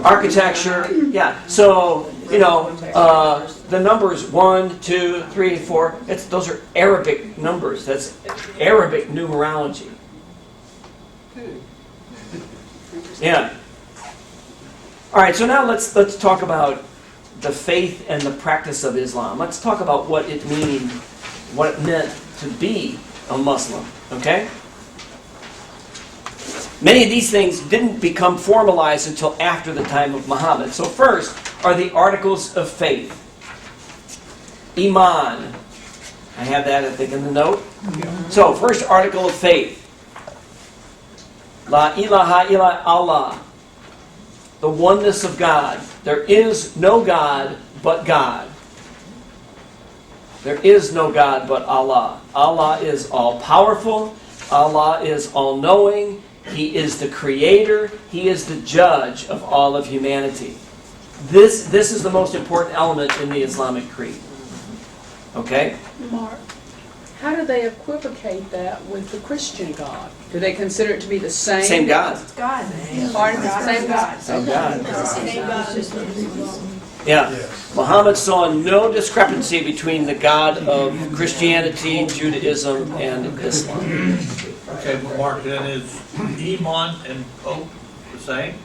architecture, yeah. So, the numbers 1, 2, 3, 4, those are Arabic numbers. That's Arabic numerology. Yeah. All right, so now let's talk about the faith and the practice of Islam. Let's talk about what it meant to be a Muslim, okay? Many of these things didn't become formalized until after the time of Muhammad. So first are the articles of faith. Iman. I have that, I think, in the note. So, first article of faith. La ilaha illa Allah. The oneness of God. There is no God but God. There is no God but Allah. Allah is all-powerful. Allah is all-knowing. He is the creator. He is the judge of all of humanity. This is the most important element in the Islamic creed. Okay? Mark, how do they equivocate that with the Christian God? Do they consider it to be the same? Same God. God. Pardon? Same God. Same God. Yeah. Muhammad saw no discrepancy between the God of Christianity, Judaism, and Islam. Okay, but Mark, then is Iman and Pope the same?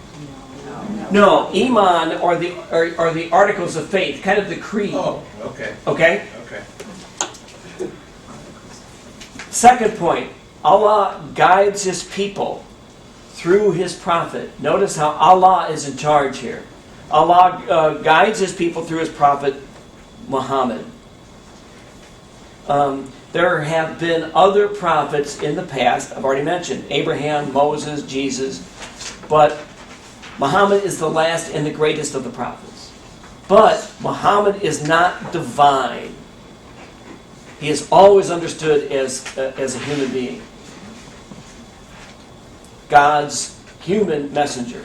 No, Iman are the articles of faith, kind of the creed. Oh, okay. Okay? Okay. Second point, Allah guides His people through His prophet. Notice how Allah is in charge here. Allah guides His people through His prophet, Muhammad. There have been other prophets in the past, I've already mentioned, Abraham, Moses, Jesus, but Muhammad is the last and the greatest of the prophets. But Muhammad is not divine. He is always understood as a human being. God's human messenger.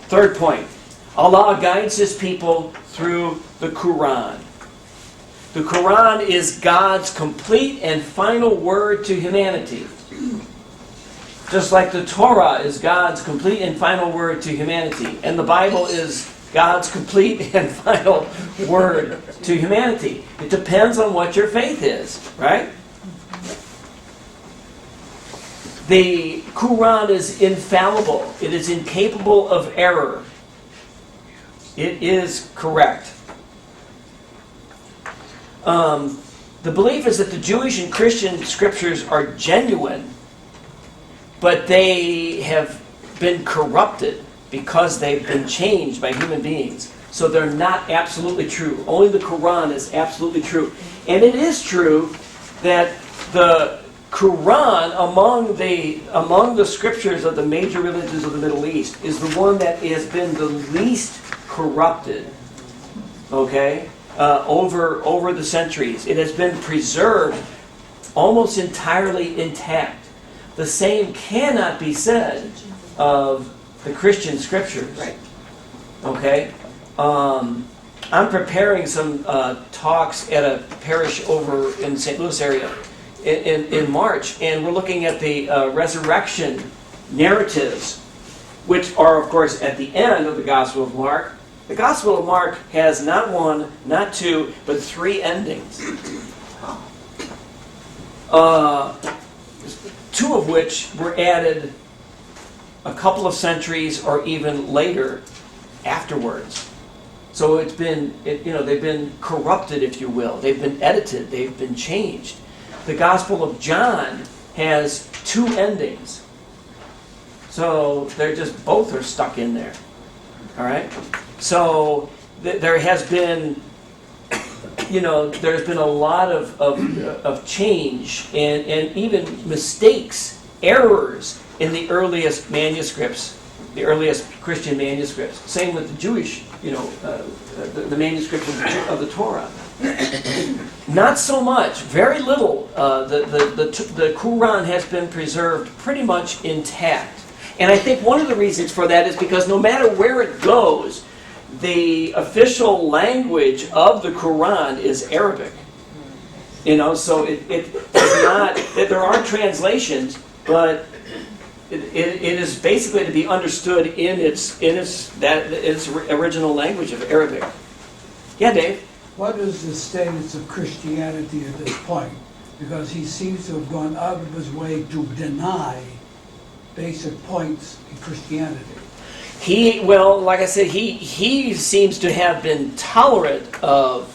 Third point, Allah guides His people through the Quran. The Quran is God's complete and final word to humanity. Just like the Torah is God's complete and final word to humanity. And the Bible is God's complete and final word to humanity. It depends on what your faith is, right? The Quran is infallible. It is incapable of error. It is correct. The belief is that the Jewish and Christian scriptures are genuine, but they have been corrupted because they've been changed by human beings. So they're not absolutely true. Only the Quran is absolutely true. And it is true that the Quran, among the scriptures of the major religions of the Middle East, is the one that has been the least corrupted. Okay? Over the centuries. It has been preserved almost entirely intact. The same cannot be said of the Christian scriptures. Right. Okay? I'm preparing some talks at a parish over in St. Louis area in March, and we're looking at the resurrection narratives, which are, of course, at the end of the Gospel of Mark. The Gospel of Mark has not one, not two, but three endings. Two of which were added a couple of centuries or even later afterwards. So they've been corrupted, if you will. They've been edited. They've been changed. The Gospel of John has two endings. So they're just, both are stuck in there. All right? So there has been there's been a lot of change and even mistakes, errors in the earliest manuscripts, the earliest Christian manuscripts. Same with the Jewish, the manuscripts of the Torah. Not so much, very little. The Quran has been preserved pretty much intact. And I think one of the reasons for that is because no matter where it goes, the official language of the Quran is Arabic. So it's not, there are translations, but it is basically to be understood in its original language of Arabic. Yeah, Dave? What is the status of Christianity at this point? Because he seems to have gone out of his way to deny basic points in Christianity. Like I said, he seems to have been tolerant of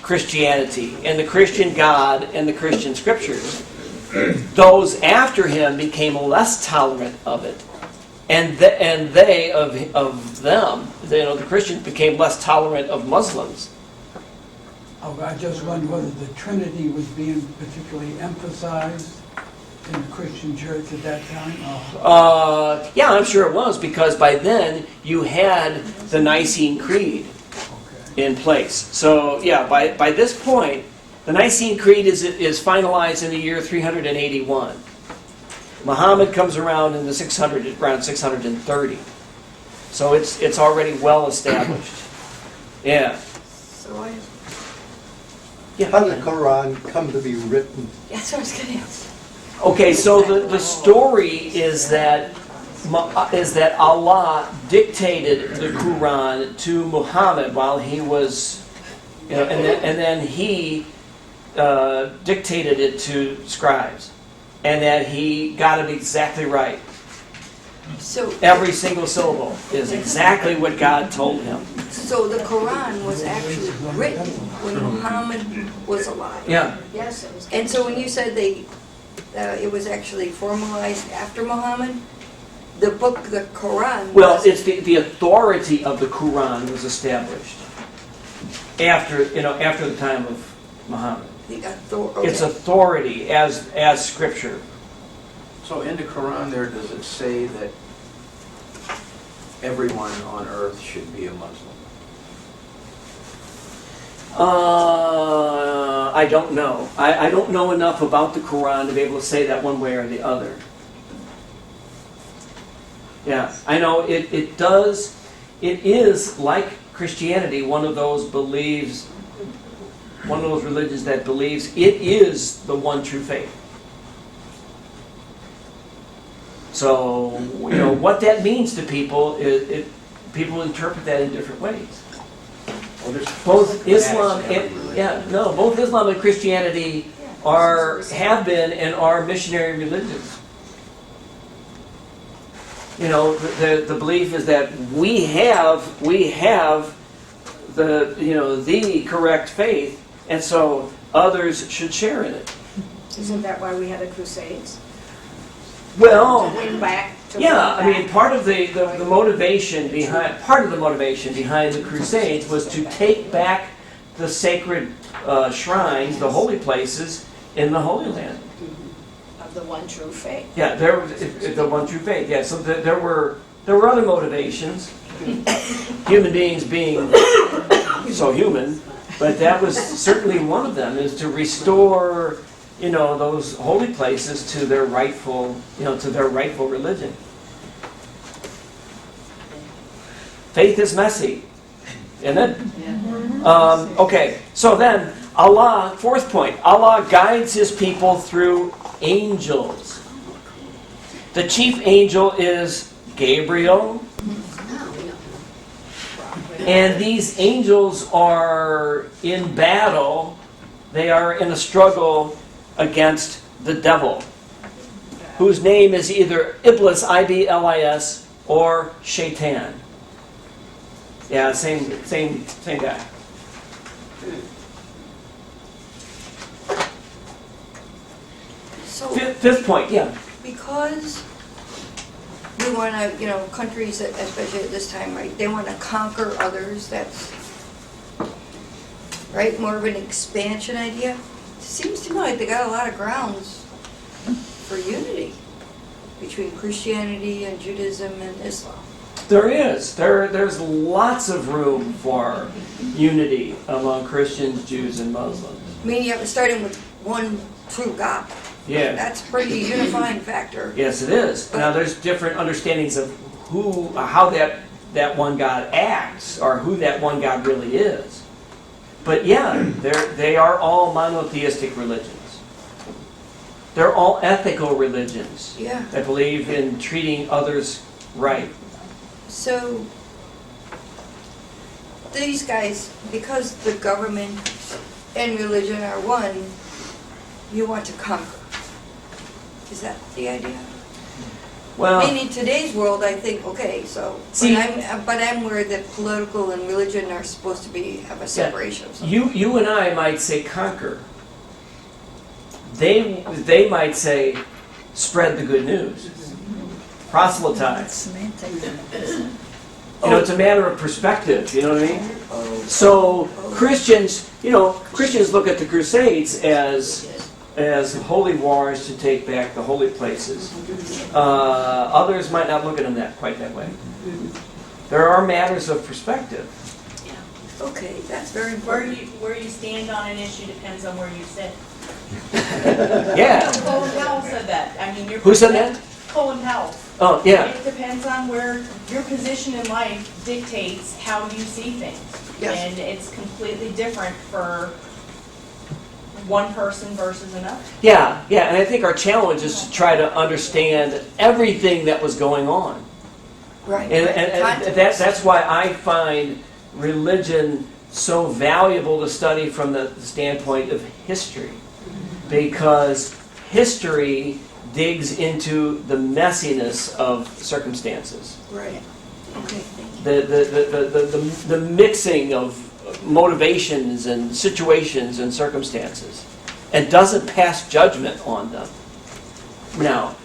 Christianity and the Christian God and the Christian scriptures. Those after him became less tolerant of it. And they of them, the Christians became less tolerant of Muslims. Oh, I just wonder whether the Trinity was being particularly emphasized in the Christian church at that time. Yeah, I'm sure it was, because by then you had the Nicene Creed in place. So yeah, by this point, the Nicene Creed is finalized in the year 381. Muhammad comes around in around 630. So it's already well established. Yeah. So How did the Quran come to be written? that's what I was going to ask. Okay, so the story is that Allah dictated the Quran to Muhammad while he was, and then he dictated it to scribes, and that he got it exactly right. So Every single syllable is exactly what God told him. So the Quran was actually written when Muhammad was alive. Yeah. Yes. And so when you said it was actually formalized after Muhammad, the book, the Quran. Well, it's the authority of the Quran was established after the time of Muhammad. Its authority as scripture. So in the Quran there, does it say that everyone on earth should be a Muslim? I don't know. I don't know enough about the Quran to be able to say that one way or the other. Yeah, I know it does. It is like Christianity, one of those religions that believes it is the one true faith. So, what that means to people, people interpret that in different ways. Both Islam both Islam and Christianity have been and are missionary religions. The belief is that we have the correct faith, and so others should share in it. Isn't that why we had the Crusades? Well, To win back? Part of the motivation behind the Crusades was to take back the sacred shrines, the holy places in the Holy Land. Of the one true faith. Yeah, the one true faith. Yeah, so there were other motivations. Human beings being so human, but that was certainly one of them, is to restore those holy places to their rightful religion. Faith is messy, isn't it? Okay, so then Allah, fourth point, Allah guides His people through angels. The chief angel is Gabriel, and these angels are in battle. They are in a struggle against the devil, whose name is either Iblis, I-B-L-I-S, or Shaitan. Yeah, same guy. So Fifth point, yeah. because we want to, countries, especially at this time, right? They want to conquer others. right? More of an expansion idea. Seems to me like they got a lot of grounds for unity between Christianity and Judaism and Islam. There is. There's lots of room for unity among Christians, Jews, and Muslims. I mean, you're starting with one true God. Yeah. That's a pretty unifying factor. Yes, it is. Now, there's different understandings of how that one God acts, or who that one God really is. But yeah, they are all monotheistic religions. They're all ethical religions Yeah. that believe in treating others right. So, these guys, because the government and religion are one, you want to conquer. Is that the idea? Well, I mean, in today's world, I think, okay, so, See- but I'm aware that political and religion are supposed to have a separation of some you and I might say conquer. They might say spread the good news. Proselytize. Semantics. You know, it's a matter of perspective, you know what I mean? So Christians look at the Crusades as holy wars to take back the holy places. Others might not look at them quite that way. There are matters of perspective. Okay, that's very important. Where you stand on an issue depends on where you sit. Yeah. Colin Powell said that. I mean, Who said that? Colin Powell. Oh, yeah. It depends on where your position in life dictates how you see things. Yes. And it's completely different for one person versus another. Yeah, and I think our challenge is to try to understand everything that was going on. Right. And Context. that's why I find religion so valuable to study from the standpoint of history. Because history digs into the messiness of circumstances. Right. Okay, thank you. The mixing of motivations and situations and circumstances, and doesn't pass judgment on them. Now,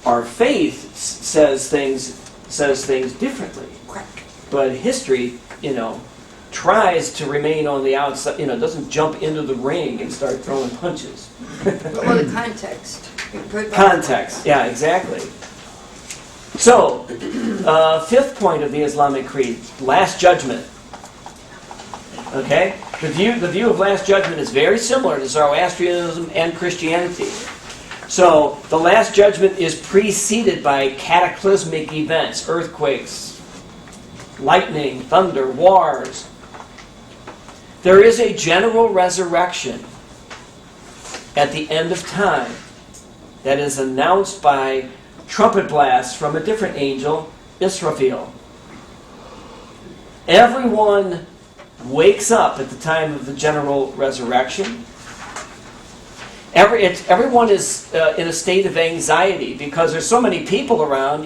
our faith says things differently, Correct. but history, tries to remain on the outside. Doesn't jump into the ring and start throwing punches. Well, the context. Context, yeah, exactly. So, fifth point of the Islamic Creed, Last Judgment. Okay? The view of Last Judgment is very similar to Zoroastrianism and Christianity. So, the Last Judgment is preceded by cataclysmic events, earthquakes, lightning, thunder, wars. There is a general resurrection at the end of time that is announced by trumpet blasts from a different angel, Israfil. Everyone wakes up at the time of the general resurrection. Everyone is in a state of anxiety because there's so many people around.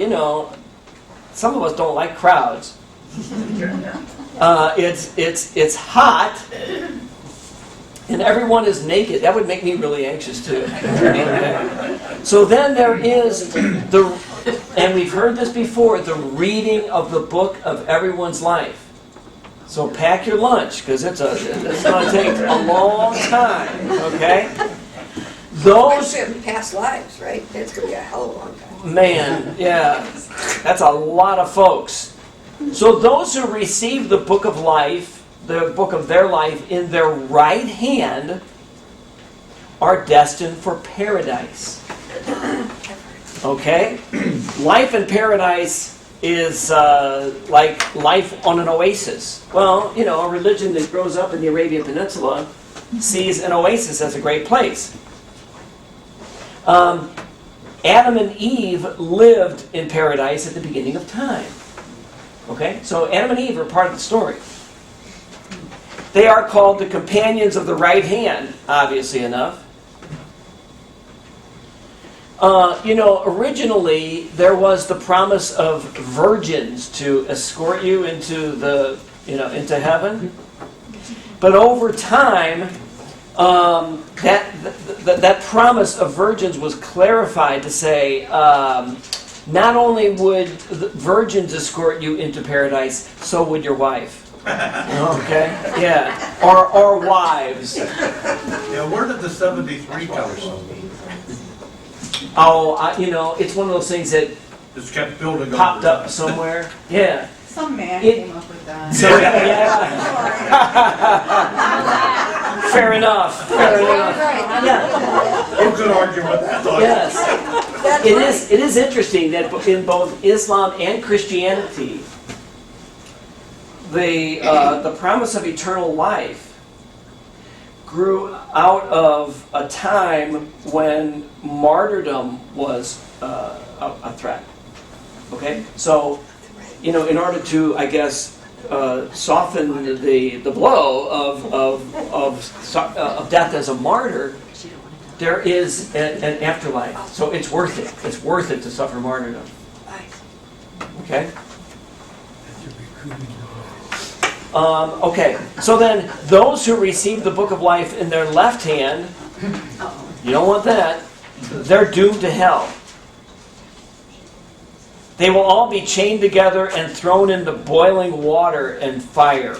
Some of us don't like crowds. It's hot, and everyone is naked. That would make me really anxious too. So then there is and we've heard this before, the reading of the book of everyone's life. So pack your lunch, because it's going to take a long time, okay? Especially in past lives, right? It's going to be a hell of a long time. Man, yeah, that's a lot of folks. So those who receive the book of life, the book of their life, in their right hand are destined for paradise. Okay? Life in paradise is like life on an oasis. Well, a religion that grows up in the Arabian Peninsula sees an oasis as a great place. Adam and Eve lived in paradise at the beginning of time. Okay? So Adam and Eve are part of the story. They are called the companions of the right hand, obviously enough. Originally there was the promise of virgins to escort you into into heaven. But over time, that promise of virgins was clarified to say, not only would the virgins escort you into paradise, so would your wife. Okay, yeah, or wives. Yeah, where did the 73 come from? Oh, it's one of those things that Just kept building up. popped up somewhere. Yeah. Some man It- came up with that. So yeah. Fair enough. Fair enough. Yeah. Who could argue with that? Yes. It is interesting that in both Islam and Christianity, the promise of eternal life grew out of a time when martyrdom was a threat. Okay, so in order to, I guess, soften the blow of death as a martyr, there is an afterlife. So it's worth it. It's worth it to suffer martyrdom. Okay. Okay, so then those who receive the book of life in their left hand, you don't want that, they're doomed to hell. They will all be chained together and thrown into boiling water and fire.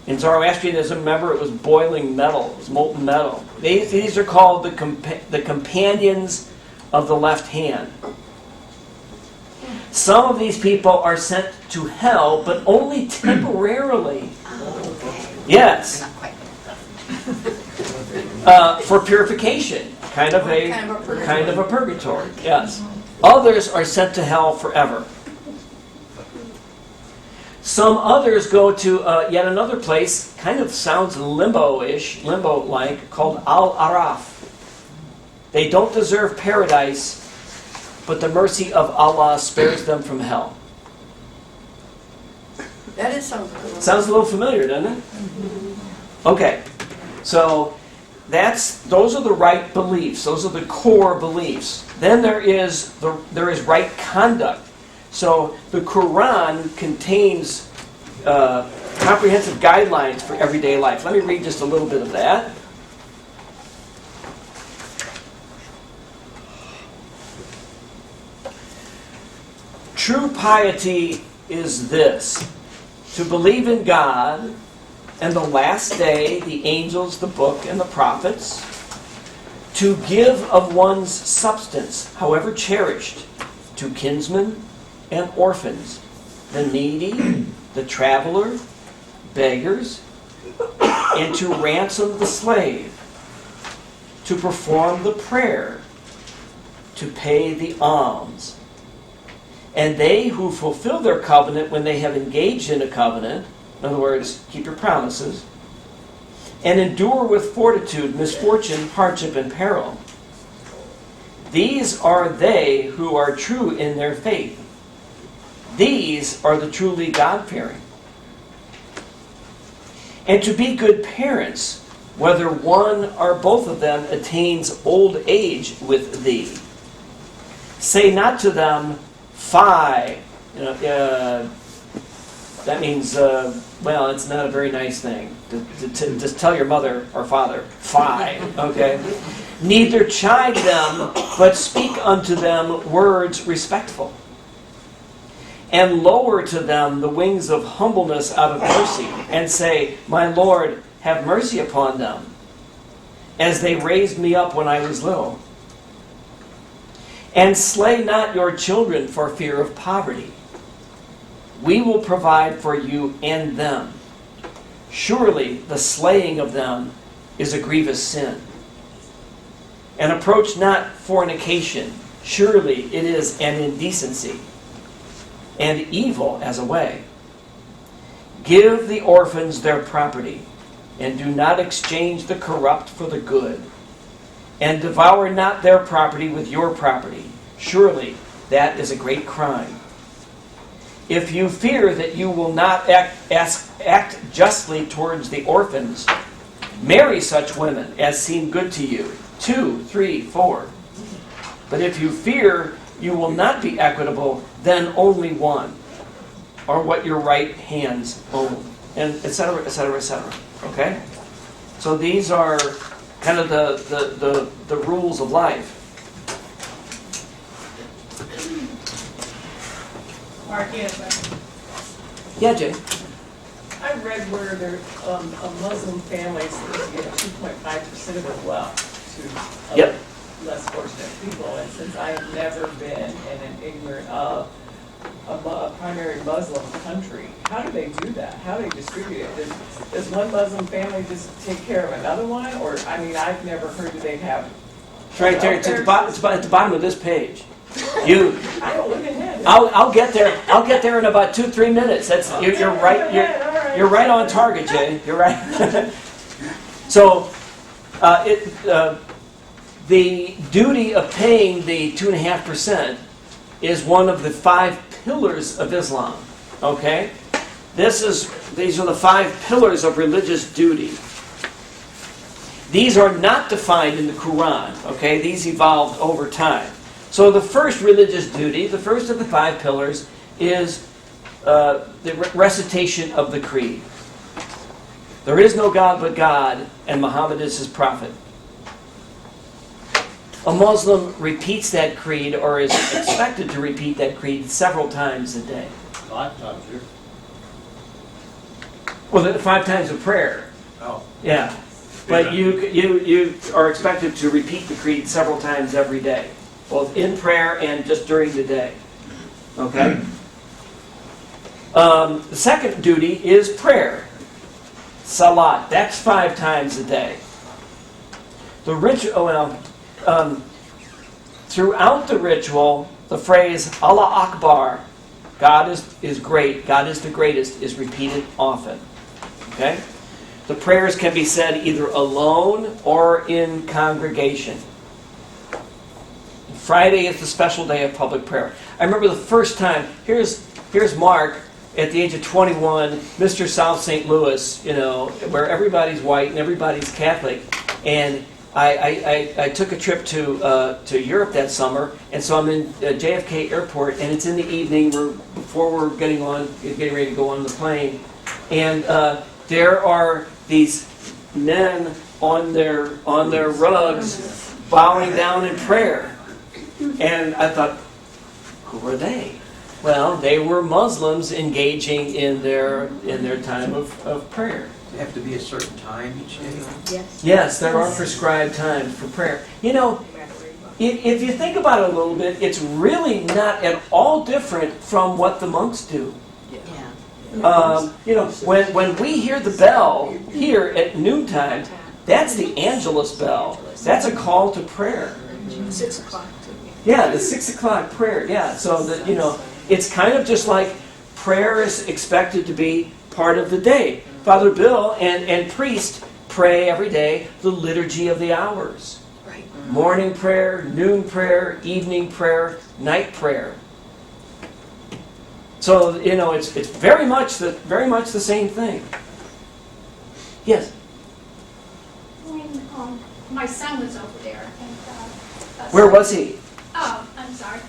In Zoroastrianism, remember, it was boiling metal, it was molten metal. These are called the companions of the left hand. Some of these people are sent to hell, but only temporarily. Yes. For purification, kind of a purgatory. Yes. Others are sent to hell forever. Some others go to yet another place, kind of sounds limbo-like, called Al-Araf. They don't deserve paradise, but the mercy of Allah spares them from hell. That is Sounds a little familiar, doesn't it? Okay, so those are the right beliefs. Those are the core beliefs. Then there is right conduct. So the Quran contains comprehensive guidelines for everyday life. Let me read just a little bit of that. True piety is this: to believe in God and the last day, the angels, the book, and the prophets, to give of one's substance, however cherished, to kinsmen and orphans, the needy, the traveler, beggars, and to ransom the slave, to perform the prayer, to pay the alms. And they who fulfill their covenant when they have engaged in a covenant, in other words, keep your promises, and endure with fortitude misfortune, hardship, and peril. These are they who are true in their faith. These are the truly God-fearing. And to be good parents, whether one or both of them attains old age with thee. Say not to them, Fie. That means, it's not a very nice thing to just tell your mother or father, fie, okay? Neither chide them, but speak unto them words respectful. And lower to them the wings of humbleness out of mercy, and say, My Lord, have mercy upon them, as they raised me up when I was little. And slay not your children for fear of poverty. We will provide for you and them. Surely the slaying of them is a grievous sin. And approach not fornication. Surely it is an indecency, and evil as a way. Give the orphans their property, and do not exchange the corrupt for the good. And devour not their property with your property. Surely that is a great crime. If you fear that you will not act justly towards the orphans, marry such women as seem good to you. 2, 3, 4. But if you fear you will not be equitable, then only one, or what your right hands own, and etc., etc., etc. Okay? So these are kind of the rules of life. Mark, you have a question? Yeah, Jay? I read where there, a Muslim family is supposed to give 2.5% of their wealth to Yep. less fortunate people. And since I have never been in an ignorant, a primary Muslim country, how do they do that? How do they distribute it? Does one Muslim family just take care of another one? Or, I mean, I've never heard that they'd have. It's right there. It's at the bottom of this page. You. I don't look ahead. I'll get there. I'll get there in about 2-3 minutes. You're right. You're right on target, Jay. You're right. So, the duty of paying the 2.5% is one of the 5 pillars of Islam. Okay, these are the 5 pillars of religious duty. These are not defined in the Quran. Okay, these evolved over time. So the first religious duty, the first of the 5 pillars, is the recitation of the creed. There is no God but God, and Muhammad is his prophet. A Muslim repeats that creed, or is expected to repeat that creed, several times a day. 5 times here. Well, the 5 times of prayer. Oh. Yeah. But you are expected to repeat the creed several times every day, both in prayer and just during the day. Okay? The second duty is prayer. Salat. That's 5 times a day. The ritual, throughout the ritual, the phrase Allah Akbar, God is great, God is the greatest, is repeated often. Okay? The prayers can be said either alone or in congregation. Friday is the special day of public prayer. I remember the first time, here's Mark at the age of 21, Mr. South St. Louis, where everybody's white and everybody's Catholic. And I took a trip to Europe that summer, and so I'm in JFK Airport, and it's in the evening, before we're getting ready to go on the plane. And there are these men on their rugs bowing down in prayer. And I thought, who are they? Well, they were Muslims engaging in their time of prayer. They have to be a certain time each day? Yes, there are prescribed times for prayer. If you think about it a little bit, it's really not at all different from what the monks do. When we hear the bell here at noontime, that's the Angelus bell. That's a call to prayer. 6 o'clock. Yeah, the 6 o'clock prayer. Yeah, so that it's kind of just like prayer is expected to be part of the day. Father Bill and priest pray every day the liturgy of the hours. Right. Morning prayer, noon prayer, evening prayer, night prayer. So it's very much the same thing. Yes. When my son was over there, and Where was he? Oh, I'm sorry.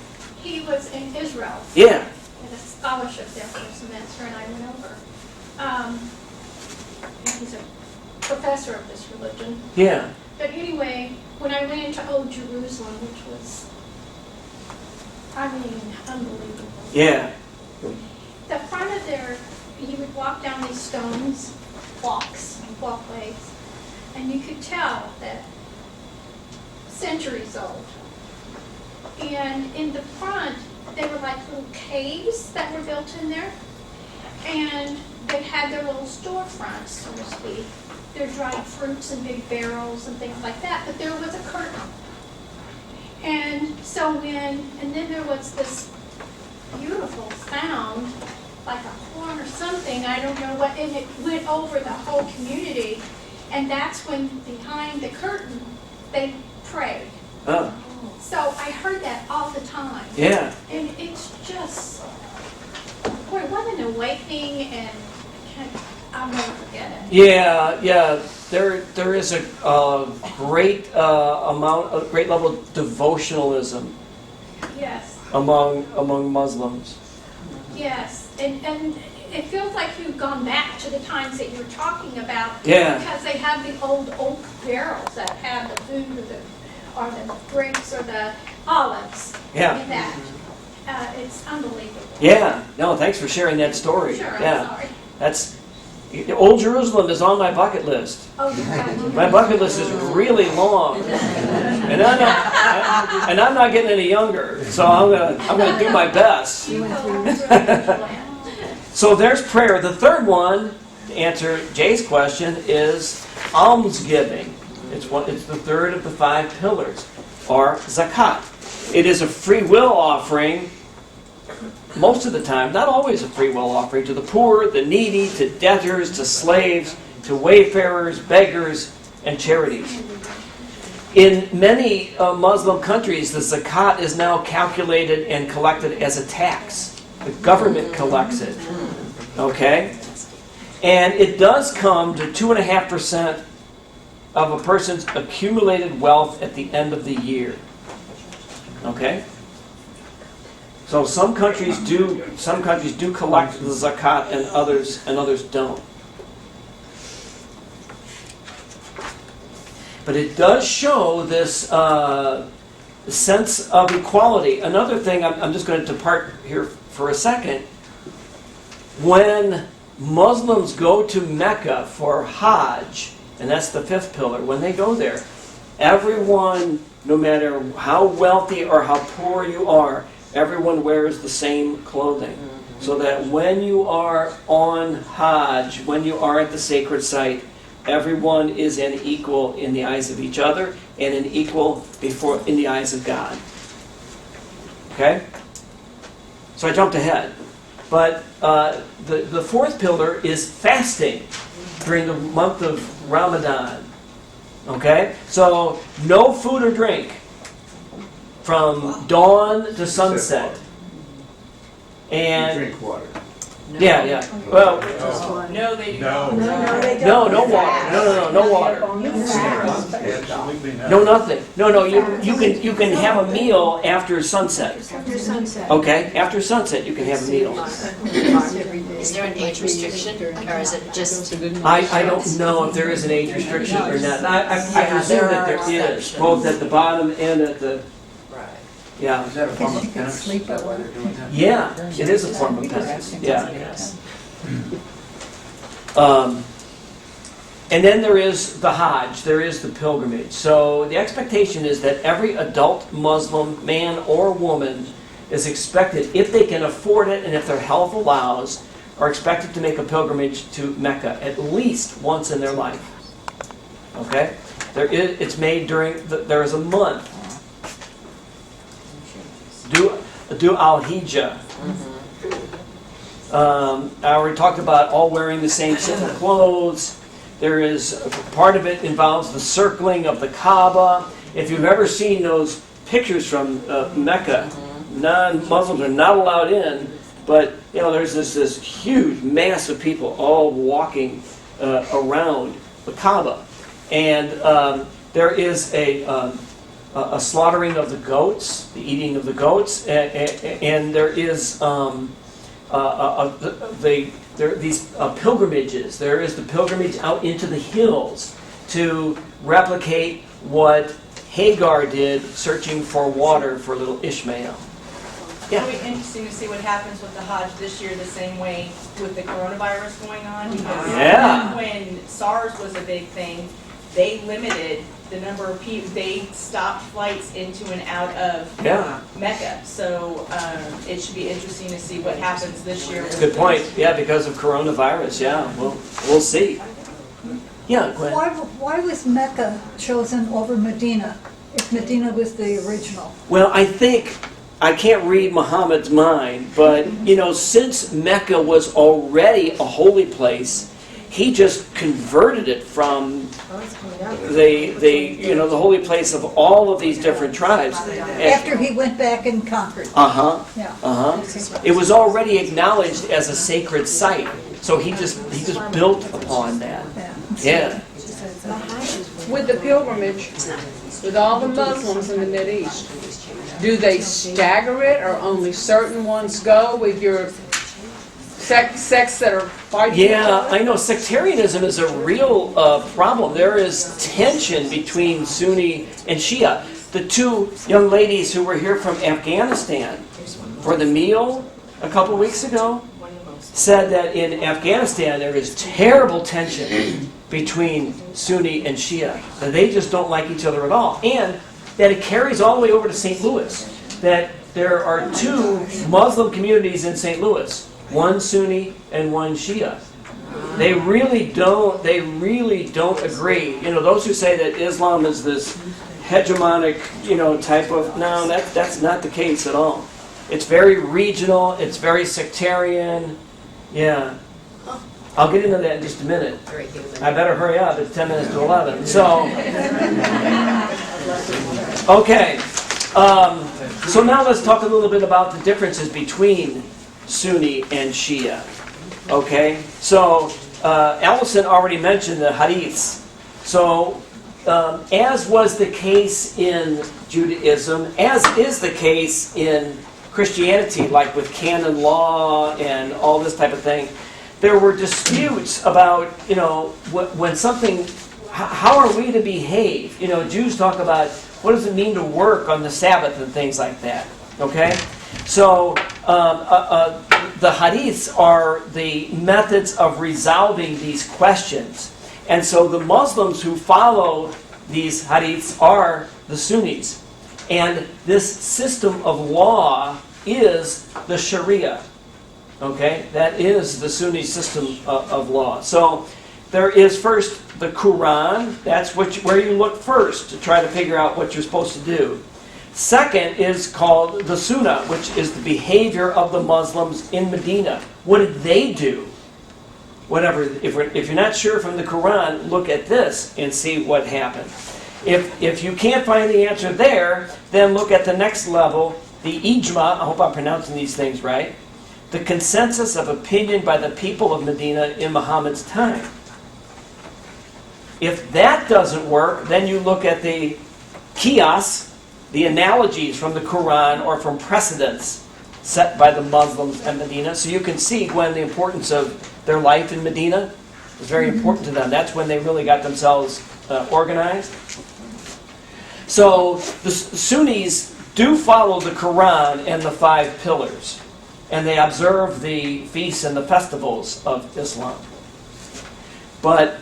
He was in Israel. Yeah. Had a scholarship there for a semester, and I went over. And he's a professor of this religion. Yeah. But anyway, when I went into Old Jerusalem, which was, unbelievable. Yeah. The front of there, you would walk down these stones, walkways, and you could tell that centuries old. And in the front, they were like little caves that were built in there, and they had their little storefronts, so to speak. Their dried fruits and big barrels and things like that, but there was a curtain. And so and then there was this beautiful sound, like a horn or something, I don't know what, and it went over the whole community, and that's when behind the curtain, they prayed. Oh. So I heard that all the time. Yeah. And it's just, boy, what an awakening, and I'll never forget it. Yeah. There is a great a great level of devotionalism. Yes. Among Muslims. Yes, and it feels like you've gone back to the times that you were talking about. Yeah. Because they have the old oak barrels that have the food or the grapes or the olives. Yeah. In that. It's unbelievable. Yeah, no, thanks for sharing that story. Sure, I'm Yeah, sorry. that's, Old Jerusalem is on my bucket list. Oh, you got My bucket list is really long, and I'm not getting any younger, so I'm gonna do my best. So there's prayer. The third one, to answer Jay's question, is almsgiving. It's the third of the 5 pillars, or zakat. It is a free will offering. Most of the time, not always a free will offering, to the poor, the needy, to debtors, to slaves, to wayfarers, beggars, and charities. In many Muslim countries, the zakat is now calculated and collected as a tax. The government collects it. Okay? And it does come to 2.5% of a person's accumulated wealth at the end of the year. Okay? So some countries do collect the zakat and others don't. But it does show this sense of equality. Another thing, I'm just going to depart here for a second. When Muslims go to Mecca for Hajj, and that's the 5th pillar, when they go there, everyone, no matter how wealthy or how poor you are, everyone wears the same clothing. So that when you are on Hajj, when you are at the sacred site, everyone is an equal in the eyes of each other and an equal in the eyes of God. Okay? So I jumped ahead. But the 4th pillar is fasting during the month of Ramadan. Okay? So no food or drink from dawn to sunset. And Drink water. yeah. Well, No, they do No. not. no water. No water. No nothing. No. You can have a meal after sunset. After sunset. Okay, after sunset you can have a meal. Is there an age restriction, or is it just? I don't know if there is an age restriction or not. I presume that there is, both at the bottom and at the. Yeah. Is that a form of You can penance? sleep Is that why they're doing that? Yeah, it is a form of penance. Yeah. And then there is the Hajj, there is the pilgrimage. So the expectation is that every adult Muslim, man or woman, is expected, if they can afford it and if their health allows, are expected to make a pilgrimage to Mecca at least once in their life. Okay? It's made there is a month. Do Al-Hijjah. I already talked about all wearing the same simple clothes. There is, part of it involves the circling of the Kaaba. If you've ever seen those pictures from Mecca, non-Muslims are not allowed in, but there's this huge mass of people all walking around the Kaaba. And there is a slaughtering of the goats, the eating of the goats, and there is there are these pilgrimages. There is the pilgrimage out into the hills to replicate what Hagar did searching for water for little Ishmael. It'll be interesting to see what happens with the Hajj this year, the same way with the coronavirus going on. Because Yeah. when SARS was a big thing, they limited the number of people. They stopped flights into and out of Yeah. Mecca. So it should be interesting to see what happens this year. That's a good point. Yeah, because of coronavirus. Yeah, we'll see. Yeah, Gwen. Why was Mecca chosen over Medina, if Medina was the original? Well, I can't read Muhammad's mind, but since Mecca was already a holy place, he just converted it from the holy place of all of these different tribes. After he went back and conquered. Yeah. It was already acknowledged as a sacred site, so he just built upon that. Yeah. With the pilgrimage, with all the Muslims in the Mideast, do they stagger it, or only certain ones go with your sects that are fighting? Yeah, I know sectarianism is a real problem. There is tension between Sunni and Shia. The two young ladies who were here from Afghanistan, for the meal a couple weeks ago said that in Afghanistan there is terrible tension between Sunni and Shia. That they just don't like each other at all. And that it carries all the way over to St. Louis. That there are two Muslim communities in St. Louis. One Sunni and one Shia. They really don't agree. You know, those who say that Islam is this hegemonic, type of, no, that's not the case at all. It's very regional, it's very sectarian. Yeah. I'll get into that in just a minute. I better hurry up, it's 10 minutes to 11. So, okay. So now let's talk a little bit about the differences between Sunni and Shia. Okay? So, Allison already mentioned the hadiths. So, as was the case in Judaism, as is the case in Christianity, like with canon law and all this type of thing, there were disputes about, when something, how are we to behave? Jews talk about what does it mean to work on the Sabbath and things like that. Okay? So, the hadiths are the methods of resolving these questions. And so the Muslims who follow these hadiths are the Sunnis. And this system of law is the Sharia. Okay? That is the Sunni system of law. So there is first the Quran. That's where you look first to try to figure out what you're supposed to do. Second is called the Sunnah, which is the behavior of the Muslims in Medina. What did they do? Whatever. If you're not sure from the Quran, look at this and see what happened. If you can't find the answer there, then look at the next level, the ijma. I hope I'm pronouncing these things right. The consensus of opinion by the people of Medina in Muhammad's time. If that doesn't work, then you look at the qiyas, the analogies from the Quran or from precedents set by the Muslims and Medina. So you can see when the importance of their life in Medina was very important to them. That's when they really got themselves organized. So the Sunnis do follow the Quran and the 5 pillars. And they observe the feasts and the festivals of Islam. But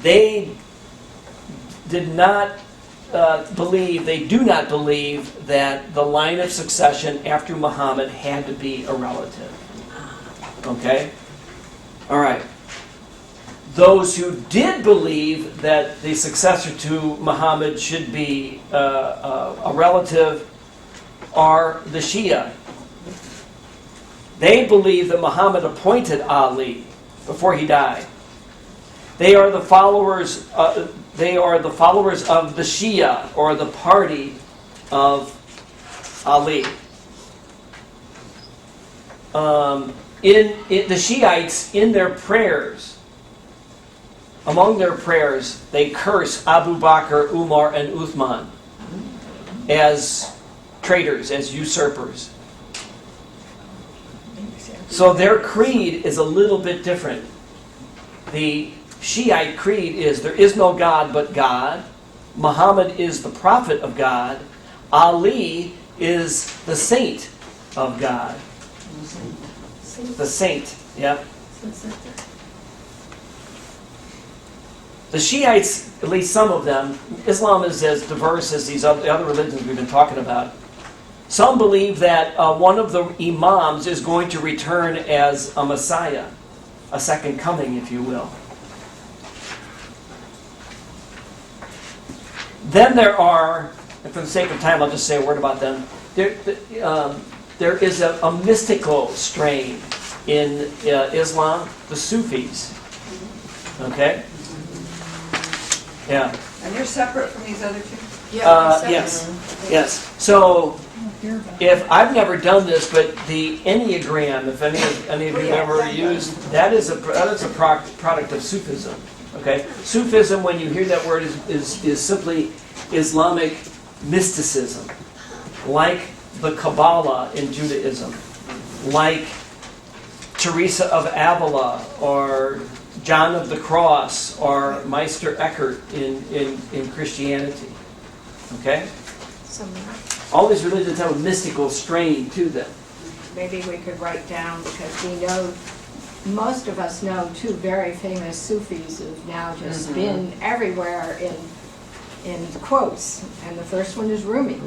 they do not believe that the line of succession after Muhammad had to be a relative. Okay? All right. Those who did believe that the successor to Muhammad should be a relative are the Shia. They believe that Muhammad appointed Ali before he died. They are the followers. They are the followers of the Shia, or the party of Ali. The Shiites, in their prayers, among their prayers, they curse Abu Bakr, Umar, and Uthman as traitors, as usurpers. So their creed is a little bit different. The Shiite creed is there is no God but God. Muhammad is the prophet of God. Ali is the saint of God. The saint, yeah. The Shiites, at least some of them, Islam is as diverse as these other religions we've been talking about. Some believe that one of the imams is going to return as a Messiah, a second coming, if you will. Then there are, and for the sake of time, I'll just say a word about them. There is a mystical strain in Islam, the Sufis. Okay? Yeah. And they're separate from these other two? Yes. So, if I've never done this, but the Enneagram, if any of you have ever used, that is a product of Sufism. Okay, Sufism, when you hear that word, is simply Islamic mysticism, like the Kabbalah in Judaism, like Teresa of Avila, or John of the Cross, or Meister Eckhart in Christianity. Okay? all these religions have a mystical strain to them. Maybe we could write down, because we know, most of us know two very famous Sufis who've now just been everywhere in quotes. And the first one is Rumi.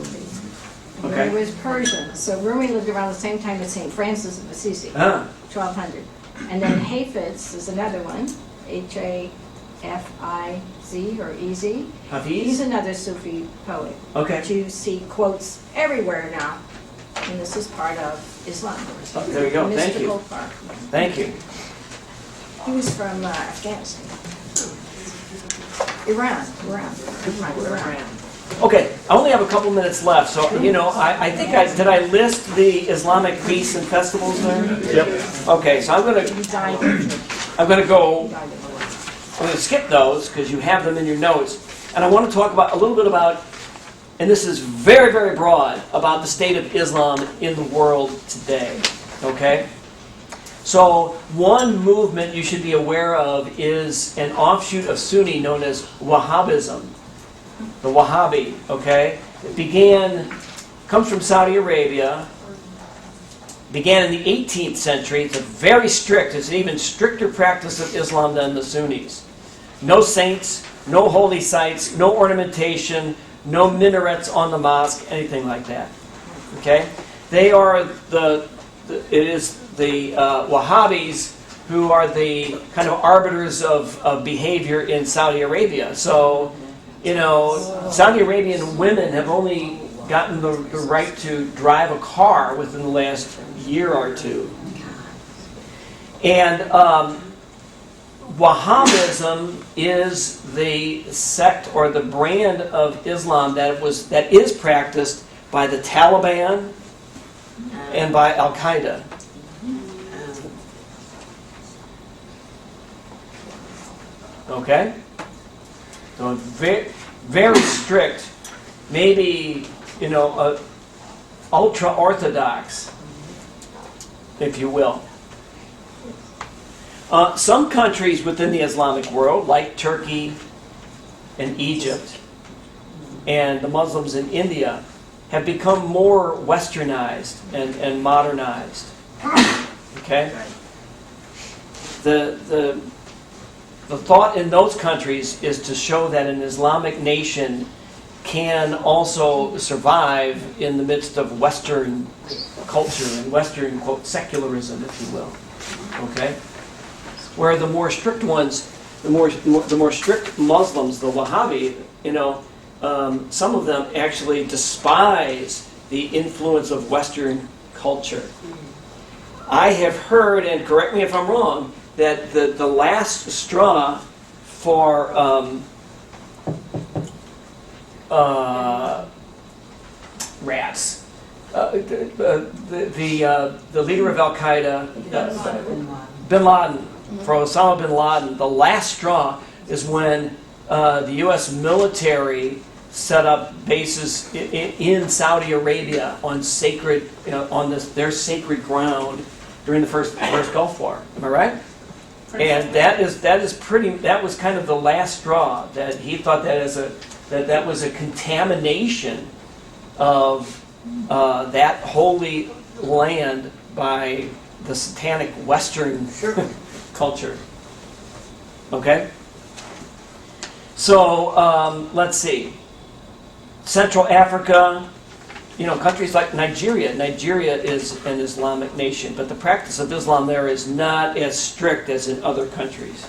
Okay. Rumi was Persian. So Rumi lived around the same time as St. Francis of Assisi, 1200. And then Hafiz is another one, Hafiz or E-Z. Hafiz? He's another Sufi poet. Okay. But you see quotes everywhere now. And this is part of Islam. Oh, there you go. Thank you. Mystical part. Thank you. He was from Afghanistan. Iran. Okay, I only have a couple minutes left, so, you know, I think did I list the Islamic feasts and festivals there? Yep. Okay, so I'm gonna skip those, because you have them in your notes, and I want to talk about a little bit about, and this is very, very broad, about the state of Islam in the world today, okay? So one movement you should be aware of is an offshoot of Sunni known as Wahhabism. The Wahhabi, okay? It comes from Saudi Arabia, began in the 18th century. It's an even stricter practice of Islam than the Sunnis. No saints, no holy sites, no ornamentation, no minarets on the mosque, anything like that. Okay? They are the Wahhabis who are the kind of arbiters of behavior in Saudi Arabia. So, you know, Saudi Arabian women have only gotten the right to drive a car within the last year or two. And Wahhabism is the sect or the brand of Islam that is practiced by the Taliban and by Al-Qaeda. Okay? So very, very strict, maybe, you know, ultra-Orthodox, if you will. Some countries within the Islamic world, like Turkey and Egypt, and the Muslims in India, have become more westernized and modernized. Okay? The thought in those countries is to show that an Islamic nation can also survive in the midst of Western culture and Western, quote, secularism, if you will. Okay? Where the more strict ones, the more strict Muslims, the Wahhabi, you know, some of them actually despise the influence of Western culture. I have heard, and correct me if I'm wrong, that the last straw for rats, the leader of Al-Qaeda, Bin Laden, for Osama bin Laden, the last straw is when the U.S. military set up bases in Saudi Arabia on sacred, their sacred ground during the first Gulf War. Am I right? And that was kind of the last straw, that he thought that was a contamination of that holy land by the satanic Western culture. Okay? So, let's see. Central Africa, countries like Nigeria. Nigeria is an Islamic nation, but the practice of Islam there is not as strict as in other countries.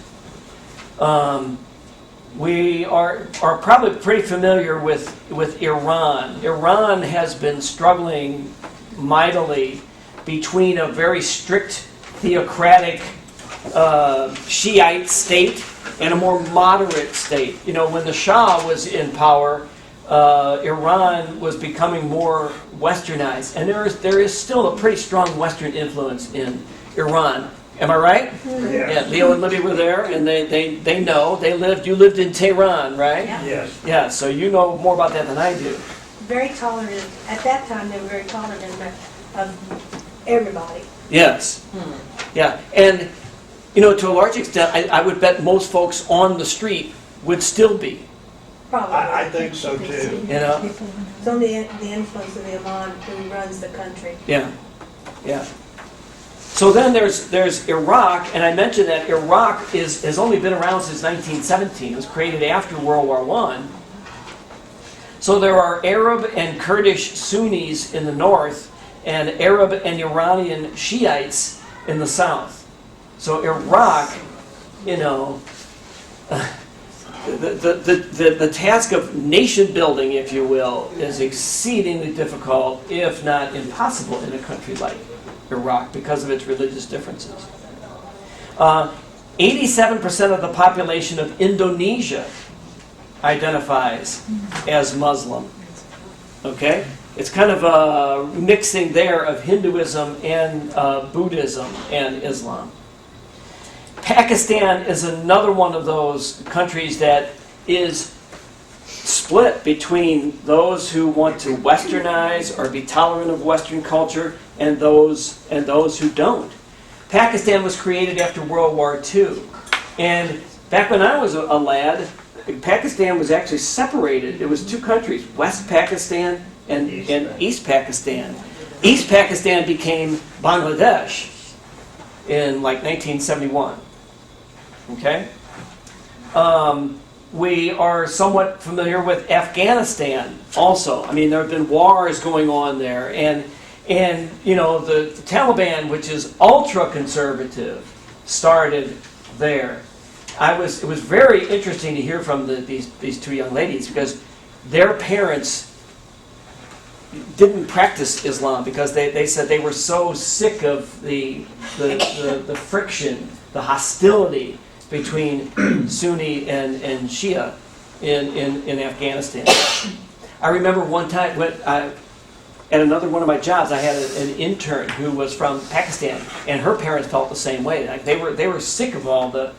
We are probably pretty familiar with Iran. Iran has been struggling mightily between a very strict theocratic Shiite state and a more moderate state. When the Shah was in power, Iran was becoming more westernized, and there is still a pretty strong Western influence in Iran. Am I right? Yeah. Leo and Libby were there, and they know. You lived in Tehran, right? Yeah. Yes. Yeah, so you know more about that than I do. Very tolerant. At that time, they were very tolerant of everybody. Yes. Yeah, and to a large extent, I would bet most folks on the street would still be. Probably. I think so too. You know? It's only the influence of the Imam who runs the country. Yeah, yeah. So then there's Iraq, and I mentioned that Iraq has only been around since 1917. It was created after World War I. So there are Arab and Kurdish Sunnis in the north, and Arab and Iranian Shiites in the south. So Iraq, you know, the task of nation building, if you will, is exceedingly difficult, if not impossible, in a country like Iraq because of its religious differences. 87% of the population of Indonesia identifies as Muslim. Okay? It's kind of a mixing there of Hinduism and Buddhism and Islam. Pakistan is another one of those countries that is split between those who want to westernize or be tolerant of Western culture and those who don't. Pakistan was created after World War II. And back when I was a lad, Pakistan was actually separated. It was two countries, West Pakistan and East Pakistan. East Pakistan became Bangladesh in like 1971. Okay? We are somewhat familiar with Afghanistan also. I mean, there have been wars going on there. And you know, the Taliban, which is ultra-conservative, started there. It was very interesting to hear from these two young ladies because their parents didn't practice Islam because they said they were so sick of the friction, the hostility between Sunni and Shia in Afghanistan. I remember one time at another one of my jobs, I had an intern who was from Pakistan, and her parents felt the same way. Like they were sick of all the,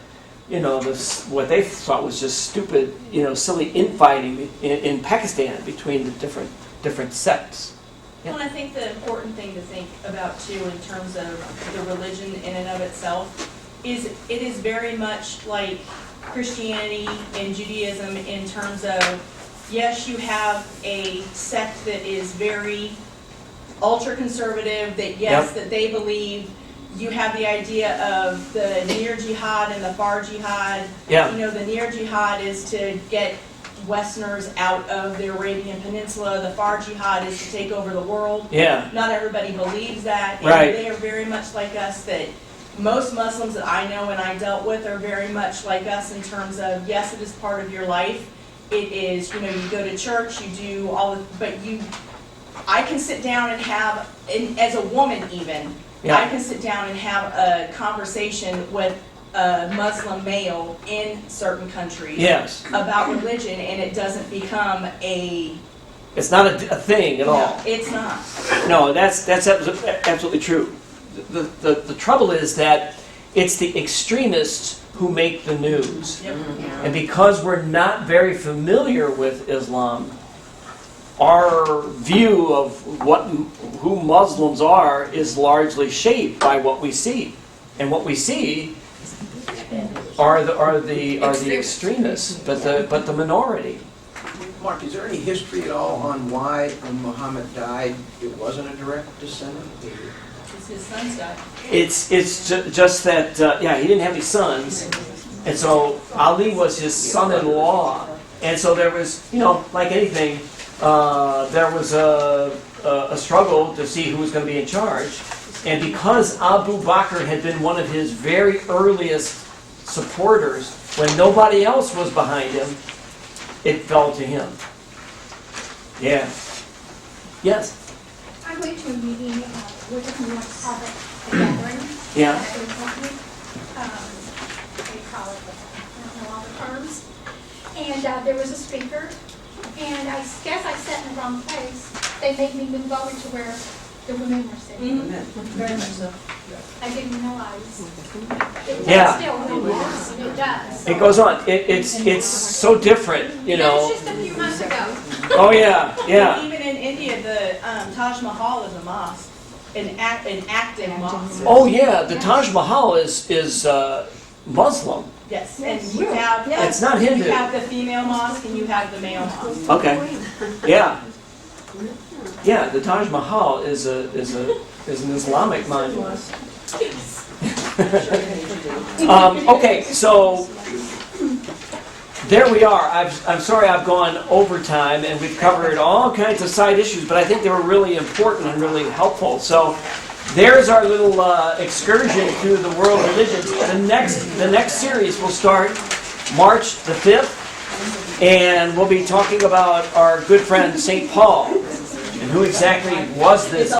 you know, what they thought was just stupid, you know, silly infighting in Pakistan between the different sects. Yeah. Well, I think the important thing to think about too, in terms of the religion in and of itself, is it is very much like Christianity and Judaism in terms of, yes, you have a sect that is very ultra-conservative, that yes, that they believe. You have the idea of the near jihad and the far jihad. Yeah. You know, the near jihad is to get Westerners out of the Arabian Peninsula. The far jihad is to take over the world. Yeah. Not everybody believes that. Right. And they are very much like us, that most Muslims that I know and I dealt with are very much like us in terms of, yes, it is part of your life. It is, you know, you go to church, you do all the, but I can sit down and have, and as a woman even, Yeah. I can sit down and have a conversation with a Muslim male in certain countries Yes. about religion, and it doesn't become a... It's not a thing at all. No, it's not. No, that's absolutely true. The trouble is that it's the extremists who make the news. Yep. And because we're not very familiar with Islam, our view of who Muslims are is largely shaped by what we see. And what we see are the extremists, but the minority. Mark, is there any history at all on why when Muhammad died, it wasn't a direct descendant? It's his son's died. It's just that he didn't have any sons, and so Ali was his son-in-law, and so there was, you know, like anything, there was a struggle to see who was going to be in charge, and because Abu Bakr had been one of his very earliest supporters, when nobody else was behind him, it fell to him. Yeah. Yes. I went to a meeting, we're just going to call it a gathering. Yeah. They call it, I don't know all the terms. And there was a speaker, and I guess I sat in the wrong place. They made me move over to where the women were sitting. Very much so. I didn't realize. It Yeah. still moves, it does. It goes on. It's so different, you That was know. just a few months ago. Oh yeah, yeah. Even in India, the Taj Mahal is a mosque, an active mosque. Oh yeah, the Taj Mahal is Muslim. Yes, and you have, It's not Hindu. you have the female mosque and you have the male mosque. Okay. Yeah. Yeah, the Taj Mahal is an Islamic monument. Okay, so there we are. I'm sorry I've gone overtime and we've covered all kinds of side issues, but I think they were really important and really helpful. So there's our little excursion through the world of religions. The next series will start March the 5th, and we'll be talking about our good friend St. Paul and who exactly was this